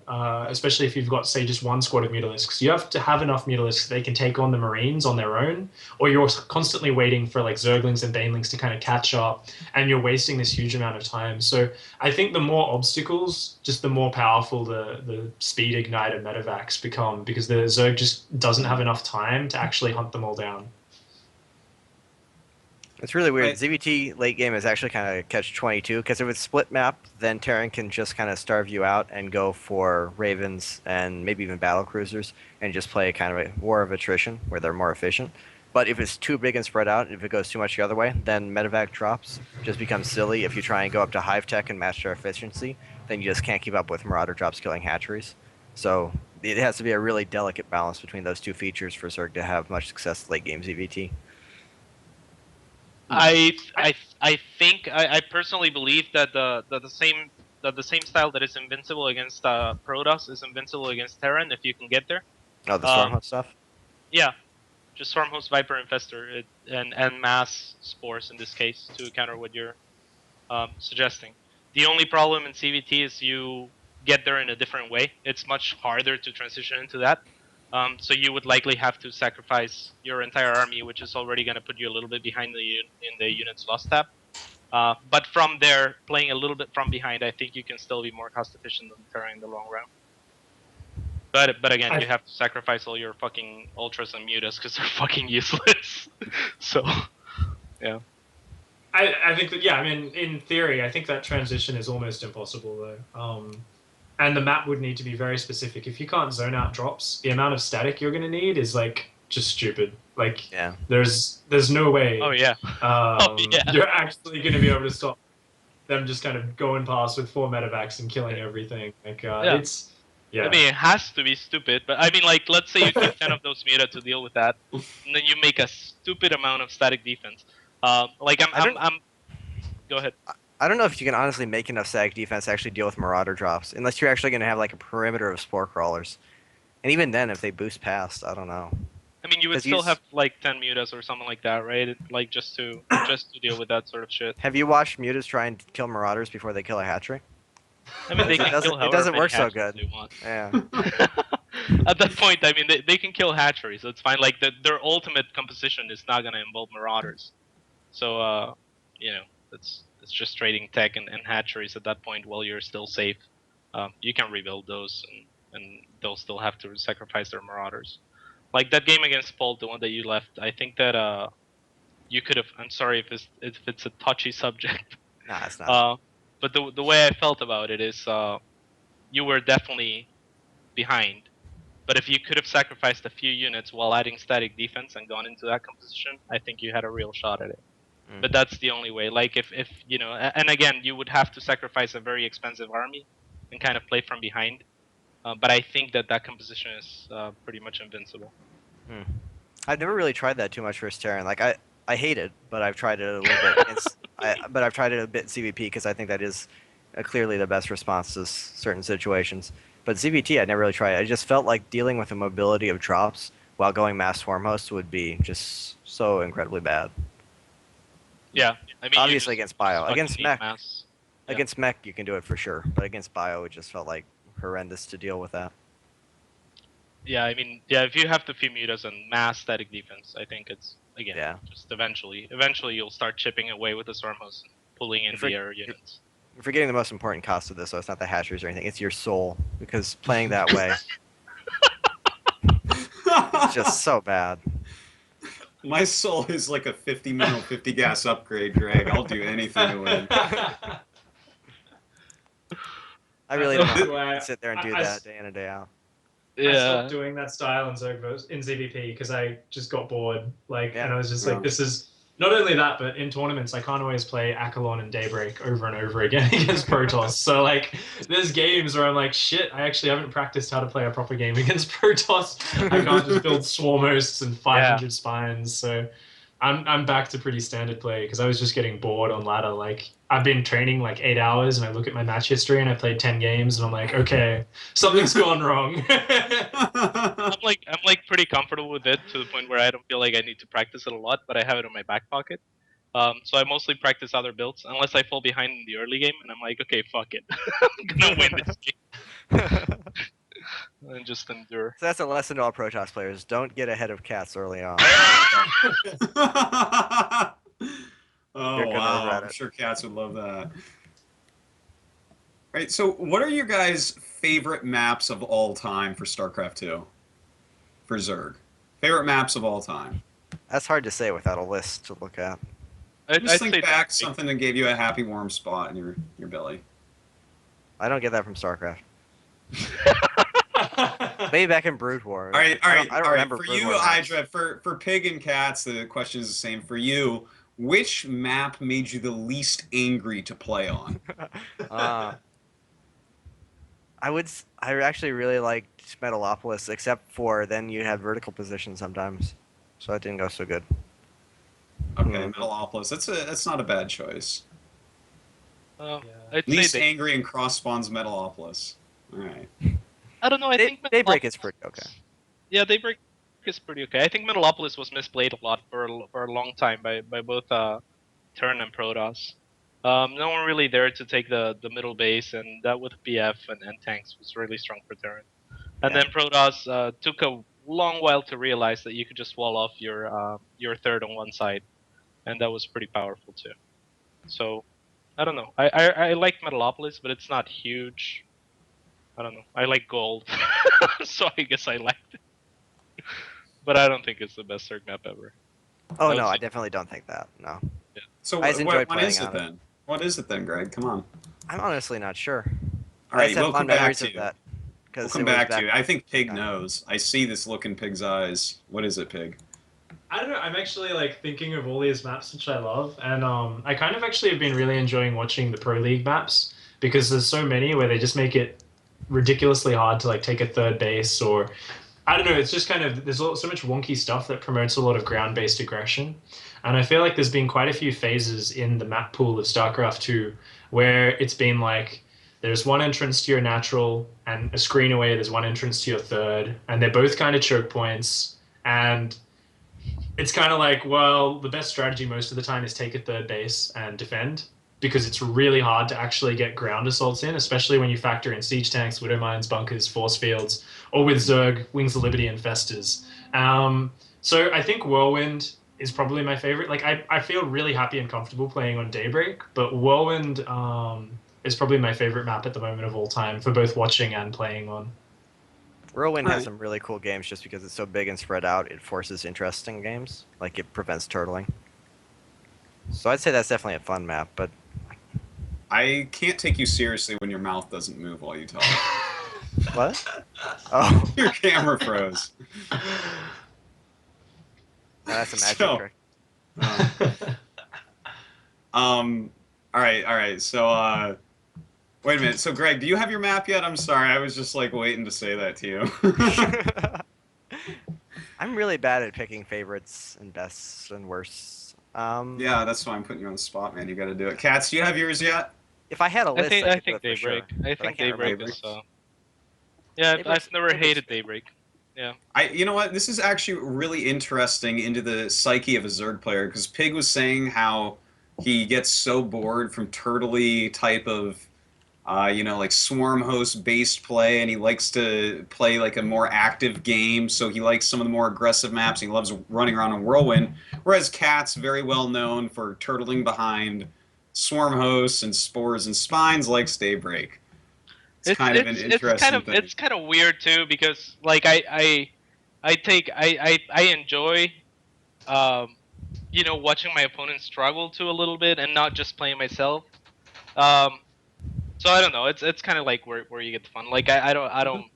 especially if you've got, say, just one squad of Mutalisks. You have to have enough Mutalisks they can take on the Marines on their own, or you're constantly waiting for like Zerglings and Banelings to kind of catch up, and you're wasting this huge amount of time. So I think the more obstacles, just the more powerful the speed igniter medevacs become, because the Zerg just doesn't have enough time to actually hunt them all down. It's really weird. ZVT late game is actually kind of catch-22, because if it's split map, then Terran can just kind of starve you out and go for Ravens and maybe even battle cruisers and just play kind of a war of attrition where they're more efficient. But if it's too big and spread out, if it goes too much the other way, then medevac drops just become silly. If you try and go up to hive tech and match their efficiency, then you just can't keep up with Marauder drops killing hatcheries. So it has to be a really delicate balance between those two features for Zerg to have much success late game ZVT. I personally believe that the same style that is invincible against Protoss is invincible against Terran if you can get there. Oh, the Stormhost stuff? Yeah, just Stormhost, Viper, Infestor, and Mass Spores in this case to counter what you're suggesting. The only problem in CVT is you get there in a different way. It's much harder to transition into that. So you would likely have to sacrifice your entire army, which is already going to put you a little bit behind in the unit's loss tab. But from there, playing a little bit from behind, I think you can still be more cost efficient than Terran in the long run. But again, you have to sacrifice all your fucking Ultras and Mutas because they're fucking useless. So, yeah. I think that, yeah, I mean, in theory, I think that transition is almost impossible, though. And the map would need to be very specific. If you can't zone out drops, the amount of static you're going to need is, like, just stupid. Like, yeah. there's no way oh, yeah. You're actually going to be able to stop them just kind of going past with 4 medevacs and killing everything. Like, it's... Yeah. I mean, it has to be stupid, but I mean, like, let's say you keep 10 of those muta to deal with that, and then you make a stupid amount of static defense. Like, Go ahead. I don't know if you can honestly make enough static defense to actually deal with Marauder drops, unless you're actually going to have, like, a perimeter of Spore Crawlers. And even then, if they boost past, I don't know. I mean, you would still have, like, 10 mutas or something like that, right? Like, just to deal with that sort of shit. Have you watched mutas try and kill Marauders before they kill a hatchery? I mean, they can kill it doesn't work so good. Yeah. At that point, I mean, they can kill hatcheries, so it's fine. Like, their ultimate composition is not going to involve Marauders. So, you know, it's just trading tech and hatcheries at that point while you're still safe. You can rebuild those, and they'll still have to sacrifice their Marauders. Like, that game against Paul, the one that you left, I think that you could have... I'm sorry if it's a touchy subject. Nah, it's not. But the way I felt about it is you were definitely behind. But if you could have sacrificed a few units while adding static defense and gone into that composition, I think you had a real shot at it. Mm. But that's the only way. Like, if you know... And again, you would have to sacrifice a very expensive army and kind of play from behind. But I think that composition is pretty much invincible. Hmm. I've never really tried that too much versus Terran. Like, I hate it, but I've tried it a little bit. But I've tried it a bit in CVP because I think that is clearly the best response to certain situations. But ZVT, I never really tried it. I just felt like dealing with the mobility of drops while going mass swarm host would be just so incredibly bad. Yeah, I mean, obviously against bio, against mech, yeah. Against mech you can do it for sure. But against bio, it just felt like horrendous to deal with that. Yeah, I mean, yeah, if you have the few mutas and mass static defense, I think it's, again, just eventually you'll start chipping away with the Stormhost and pulling in the air units. You're forgetting the most important cost of this, so it's not the hatcheries or anything, it's your soul. Because playing that way, it's just so bad. My soul is like a 50 mineral, 50 gas upgrade, Greg. I'll do anything to win. I really don't want to sit there and do that day in and day out. Yeah. I stopped doing that style in ZVP because I just got bored. Like, and I was just like, this not only that, but in tournaments, I can't always play Akalon and Daybreak over and over again against Protoss. So, like, there's games where I'm like, shit, I actually haven't practiced how to play a proper game against Protoss. I can't just build swarm hosts and 500 spines. So, I'm back to pretty standard play because I was just getting bored on ladder. Like, I've been training like 8 hours, and I look at my match history, and I played 10 games, and I'm like, okay, something's gone wrong. I'm like pretty comfortable with it to the point where I don't feel like I need to practice it a lot, but I have it in my back pocket. So I mostly practice other builds unless I fall behind in the early game, and I'm like, okay, fuck it, I'm gonna win this game and just endure. So that's a lesson to all Protoss players: don't get ahead of Catz early on. Oh You're gonna wow! regret I'm it. sure Catz would love that. Right. So, what are your guys' favorite maps of all time for StarCraft 2? For Zerg, favorite maps of all time. That's hard to say without a list to look at. Just I'd think say back that- something that gave you a happy, warm spot in your belly. I don't get that from StarCraft. Maybe back in Brood War. All right, all right, I don't all right. remember For Brood you, War maps. Idra, for Pig and Catz, the question is the same. For you, which map made you the least angry to play on? I actually really liked Metalopolis, except for then you had vertical position sometimes, so it didn't go so good. Okay, Hmm. Metalopolis. That's not a bad choice. I'd Least say angry and cross spawns Metalopolis. All right. I don't know. I think Daybreak is pretty okay. Yeah, Daybreak is pretty okay. I think Metalopolis was misplayed a lot for a long time by both Terran and Protoss. No one really there to take the middle base, and that with BF and tanks was really strong for Terran. And Yeah. then Protoss took a long while to realize that you could just wall off your third on one side, and that was pretty powerful too. So, I don't know. I like Metalopolis, but it's not huge. I don't know. I like gold, so I guess I liked it. But I don't think it's the best Zerg map ever. Oh That no, was- I definitely don't think that. No, So I just enjoyed what playing is it on it. then? What is it then, Greg? Come on. I'm honestly not sure. All I right, just have we'll fun come back memories to of you. that. We'll 'cause come it was back to you. I think Pig Yeah. knows. I see this look in Pig's eyes. What is it, Pig? I don't know. I'm actually like thinking of all these maps which I love, and I kind of actually have been really enjoying watching the Pro League maps because there's so many where they just make it ridiculously hard to like take a third base, or I don't know. It's just kind of there's so much wonky stuff that promotes a lot of ground-based aggression, and I feel like there's been quite a few phases in the map pool of StarCraft 2 where it's been like there's one entrance to your natural, and a screen away there's one entrance to your third, and they're both kind of choke points, and it's kind of like, well, the best strategy most of the time is take a third base and defend because it's really hard to actually get ground assaults in, especially when you factor in siege tanks, widow mines, bunkers, force fields, or with Zerg, Wings of Liberty, and Festers. So I think Whirlwind is probably my favorite. Like I feel really happy and comfortable playing on Daybreak, but Whirlwind is probably my favorite map at the moment of all time for both watching and playing on. Whirlwind has Alright. some really cool games just because it's so big and spread out. It forces interesting games, like it prevents turtling. So I'd say that's definitely a fun map, but I can't take you seriously when your mouth doesn't move while you talk. what? Oh, Your camera froze. that's a magic So- trick. All right. So, wait a minute. So, Greg, do you have your map yet? I'm sorry. I was just like waiting to say that to you. I'm really bad at picking favorites and bests and worsts. Yeah, that's why I'm putting you on the spot, man. You got to do it. Catz, do you have yours yet? If I had a list, I could do think it for sure, Daybreak. I but think can't Daybreak remember. is. Yeah, Daybreak's- I've never Daybreak's hated great. Daybreak. Yeah. You know what? This is actually really interesting into the psyche of a Zerg player because Pig was saying how he gets so bored from turtley type of, like swarm host based play, and he likes to play like a more active game. So he likes some of the more aggressive maps. He loves running around in Whirlwind, whereas Catz, very well known for turtling behind swarm hosts and spores and spines, likes Daybreak. It's kind of an interesting thing. It's kind of weird too because like I enjoy watching my opponents struggle too a little bit and not just playing myself. So I don't know. It's kind of like where you get the fun. Like I don't I don't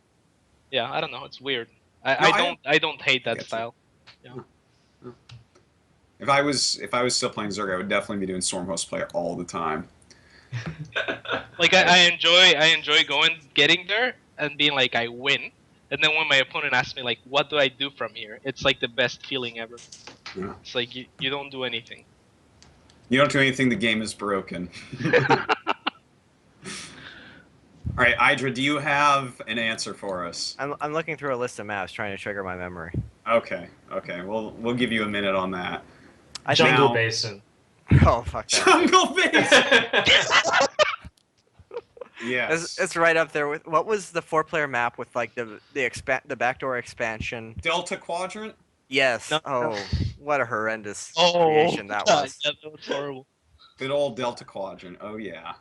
know. It's weird. I don't hate I that get you. style. Yeah, If I was still playing Zerg, I would definitely be doing Stormhost player all the time. Like I enjoy getting there and being like I win, and then when my opponent asks me like what do I do from here, it's like the best feeling ever. Yeah. It's like you don't do anything. You don't do anything, the game is broken. All right, Idra, do you have an answer for us? I'm looking through a list of maps trying to trigger my memory. Okay. We'll give you a minute on that. Jungle Now- Basin. Oh fuck that! Jungle Basin. Yes. It's right up there with what was the 4-player map with like the backdoor expansion. Delta Quadrant. Yes. No. Oh, what a horrendous creation that was. Yeah, that was horrible. Good old Delta Quadrant. Oh yeah.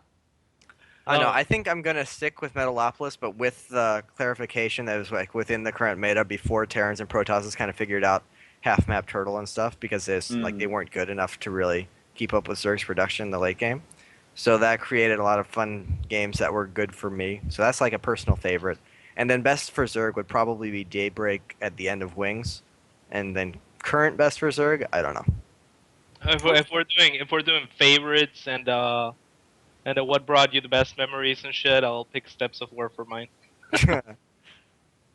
I know. I think I'm gonna stick with Metalopolis, but with the clarification that it was like within the current meta before Terrans and Protosses kind of figured out half map turtle and stuff because it's like they weren't good enough to really keep up with Zerg's production in the late game. So that created a lot of fun games that were good for me. So that's like a personal favorite. And then best for Zerg would probably be Daybreak at the end of Wings, and then current best for Zerg, I don't know. If we're doing favorites and what brought you the best memories and shit, I'll pick Steps of War for mine.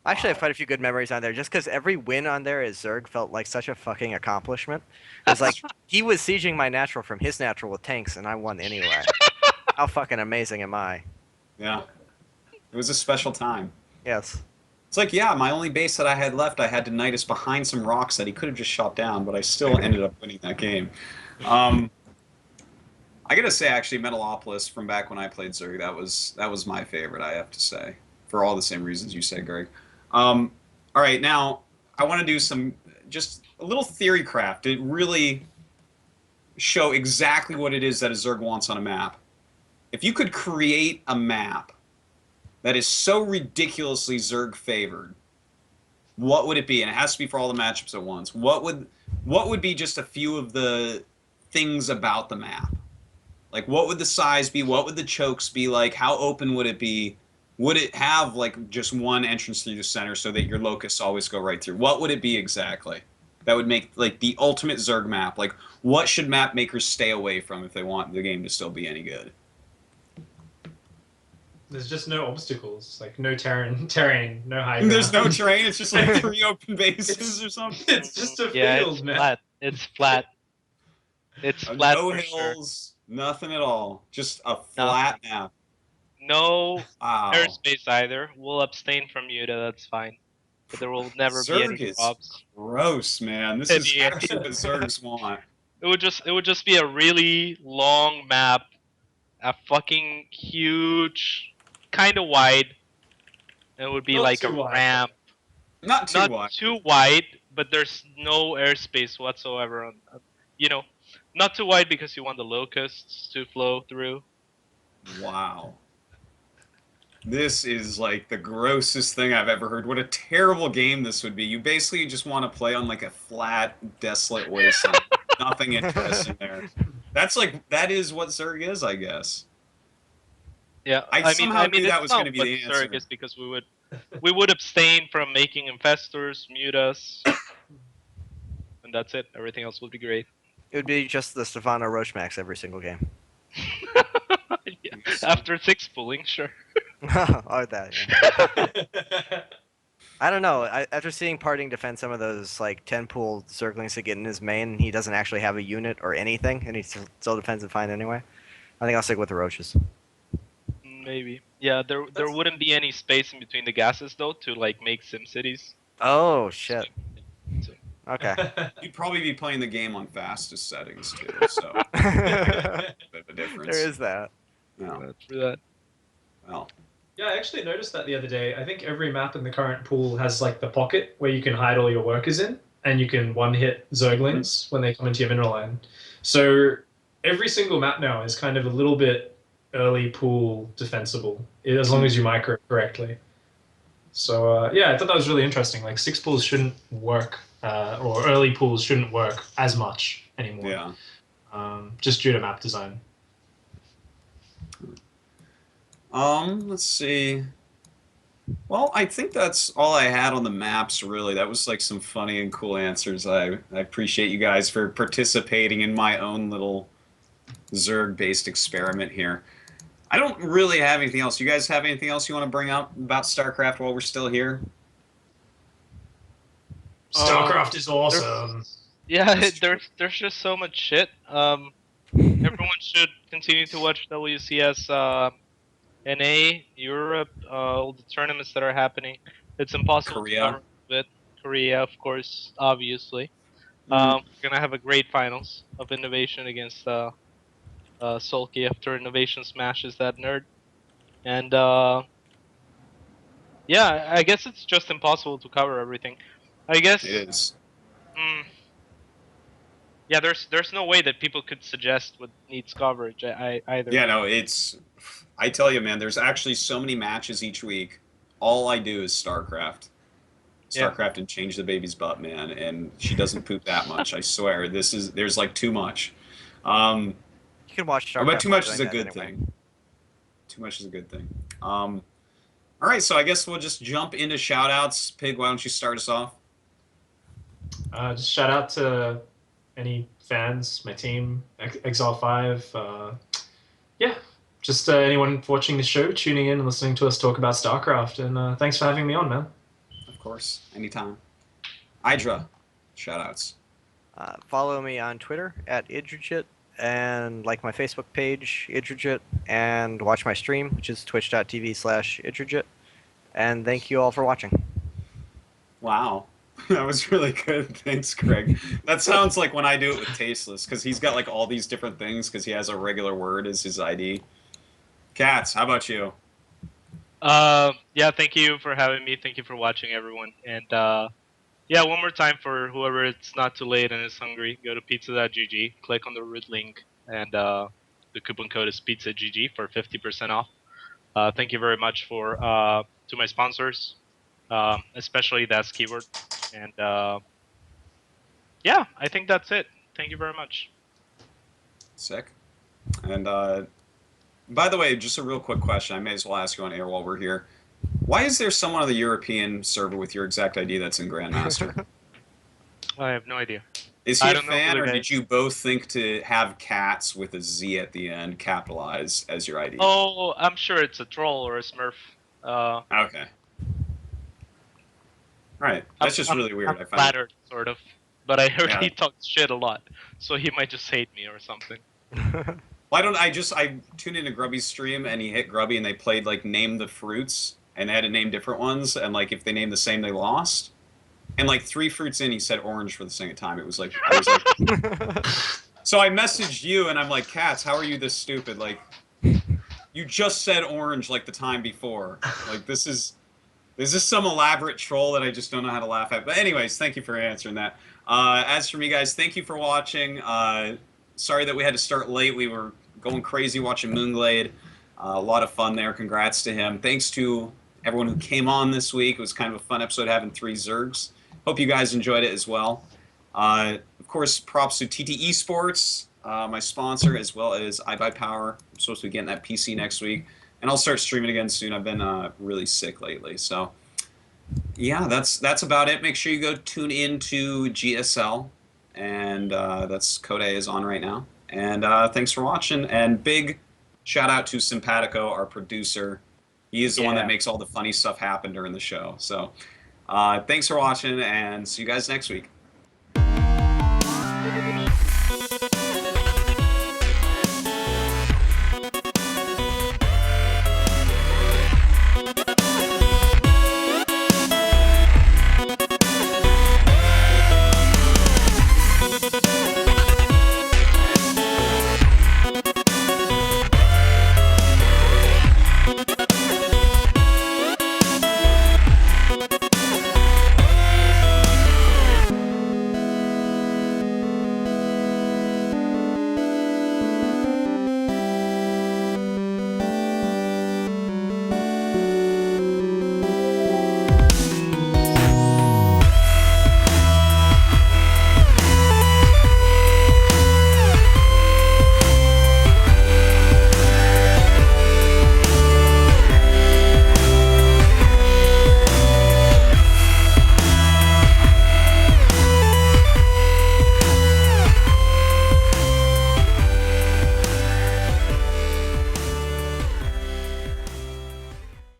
Actually, I have quite a few good memories on there, just because every win on there as Zerg felt like such a fucking accomplishment. It was like, he was sieging my natural from his natural with tanks, and I won anyway. How fucking amazing am I? Yeah. It was a special time. Yes. It's like, yeah, my only base that I had left, I had to Nidus behind some rocks that he could have just shot down, but I still ended up winning that game. I gotta say, actually, Metalopolis from back when I played Zerg, that was my favorite, I have to say, for all the same reasons you said, Greg. All right, now I want to do just a little theorycraft to really show exactly what it is that a Zerg wants on a map. If you could create a map that is so ridiculously Zerg favored, what would it be? And it has to be for all the matchups at once. What would be just a few of the things about the map? Like, what would the size be? What would the chokes be like? How open would it be? Would it have, like, just one entrance through the center so that your locusts always go right through? What would it be exactly? That would make, like, the ultimate Zerg map. Like, what should map makers stay away from if they want the game to still be any good? There's just no obstacles, like no terrain, no high ground. There's no terrain, it's just like 3 open bases or something? It's just a Yeah, field, it's man. flat. It's flat. It's flat No for sure. hills, nothing at all. Just a flat map. No Wow. airspace either. We'll abstain from Muta, that's fine. But there will never be Zerg any is props. gross, man. This is Yeah. actually what Zergs want. It would just be a really long map, a fucking huge, kind of wide. It would be Not like a too wide. ramp. Not too Not wide. too wide, but there's no airspace whatsoever. You know, not too wide because you want the locusts to flow through. Wow. This is like the grossest thing I've ever heard. What a terrible game this would be. You basically just want to play on like a flat, desolate wasteland. Nothing interesting there. That is what Zerg is, I guess. Yeah, I somehow knew that it's was not gonna be what the Zerg answer. is because we would abstain from making infestors, mutas, and that's it. Everything else would be great. It would be just the Stefano Roachmax every single game. Yeah. After 6 pulling, sure. Oh, that. Yeah. I don't know. After seeing Parting defend some of those like 10-pool Zerglings to get in his main, he doesn't actually have a unit or anything, and he still defends it fine anyway. I think I'll stick with the Roaches. Maybe. Yeah, there wouldn't be any space in between the gases though to like make sim cities. Oh shit. So- Okay. You'd probably be playing the game on fastest settings too, so bit of a difference. There is that. No. For that. Well, Yeah, I actually noticed that the other day. I think every map in the current pool has like the pocket where you can hide all your workers in, and you can one-hit Zerglings when they come into your mineral line. So every single map now is kind of a little bit early pool defensible, as long as you micro it correctly. So yeah, I thought that was really interesting. Like 6 pools shouldn't work, or early pools shouldn't work as much anymore. yeah. Just due to map design. Let's see. Well, I think that's all I had on the maps, really. That was like some funny and cool answers. I appreciate you guys for participating in my own little Zerg-based experiment here. I don't really have anything else. You guys have anything else you want to bring up about StarCraft while we're still here? Starcraft is awesome. Yeah, That's true. there's just so much shit. Everyone should continue to watch WCS NA, Europe, all the tournaments that are happening. It's impossible Korea. to cover it. Korea, of course, obviously. Mm. We're gonna have a great finals of Innovation against Soulkey after Innovation smashes that nerd. And yeah, I guess it's just impossible to cover everything. I guess. It is. Yeah, there's no way that people could suggest what needs coverage either. Yeah, no, it's... I tell you, man, there's actually so many matches each week. All I do is StarCraft. Yeah. StarCraft and change the baby's butt, man, and she doesn't poop that much. I swear, there's like too much. You can watch Starcraft. But too much is a while doing good that anyway. thing. Too much is a good thing. All right, so I guess we'll just jump into shout-outs. Pig, why don't you start us off? Just shout out to any fans, my team, Exile 5. Yeah, just anyone watching the show, tuning in and listening to us talk about StarCraft. And thanks for having me on, man. Of course, anytime. Idra, shout-outs. Follow me on Twitter at Idrajit, and like my Facebook page, Idrajit, and watch my stream, which is twitch.tv/Idrajit. And thank you all for watching. Wow. That was really good. Thanks, Craig. That sounds like when I do it with Tasteless, because he's got like all these different things because he has a regular word as his ID. Catz, how about you? Yeah, thank you for having me. Thank you for watching, everyone. And yeah, one more time for whoever it's not too late and is hungry, go to pizza.gg, click on the root link, and the coupon code is pizzagg for 50% off. Thank you very much for to my sponsors, especially that's keyword. And yeah, I think that's it. Thank you very much. Sick. And by the way, just a real quick question. I may as well ask you on air while we're here. Why is there someone on the European server with your exact ID that's in Grandmaster? I have no idea. Is he I a don't know fan, who or it did is. you both think to have Catz with a Z at the end capitalized as your ID? Oh, I'm sure it's a troll or a smurf. Okay. Right. That's just really weird. I'm I find it. flattered, sort of. But I heard Yeah. he talks shit a lot, so he might just hate me or something. Why don't I tuned into Grubby's stream and he hit Grubby and they played like Name the Fruits and they had to name different ones, and like if they named the same they lost. And like 3 fruits in he said orange for the second time. It was like, I was like So I messaged you and I'm like, Catz, how are you this stupid? Like you just said orange like the time before. Like this is some elaborate troll that I just don't know how to laugh at. But anyways, thank you for answering that. As for me, guys, thank you for watching. Sorry that we had to start late. We were going crazy watching Moonglade. A lot of fun there. Congrats to him. Thanks to everyone who came on this week. It was kind of a fun episode having 3 Zergs. Hope you guys enjoyed it as well. Of course, props to TT Esports, my sponsor, as well as iBuyPower. I'm supposed to be getting that PC next week. And I'll start streaming again soon. I've been really sick lately. So, yeah, that's about it. Make sure you go tune into GSL. And that's Code A is on right now. And thanks for watching. And big shout out to Simpatico, our producer. He is the one that makes all the funny stuff happen during the show. So thanks for watching, and see you guys next week.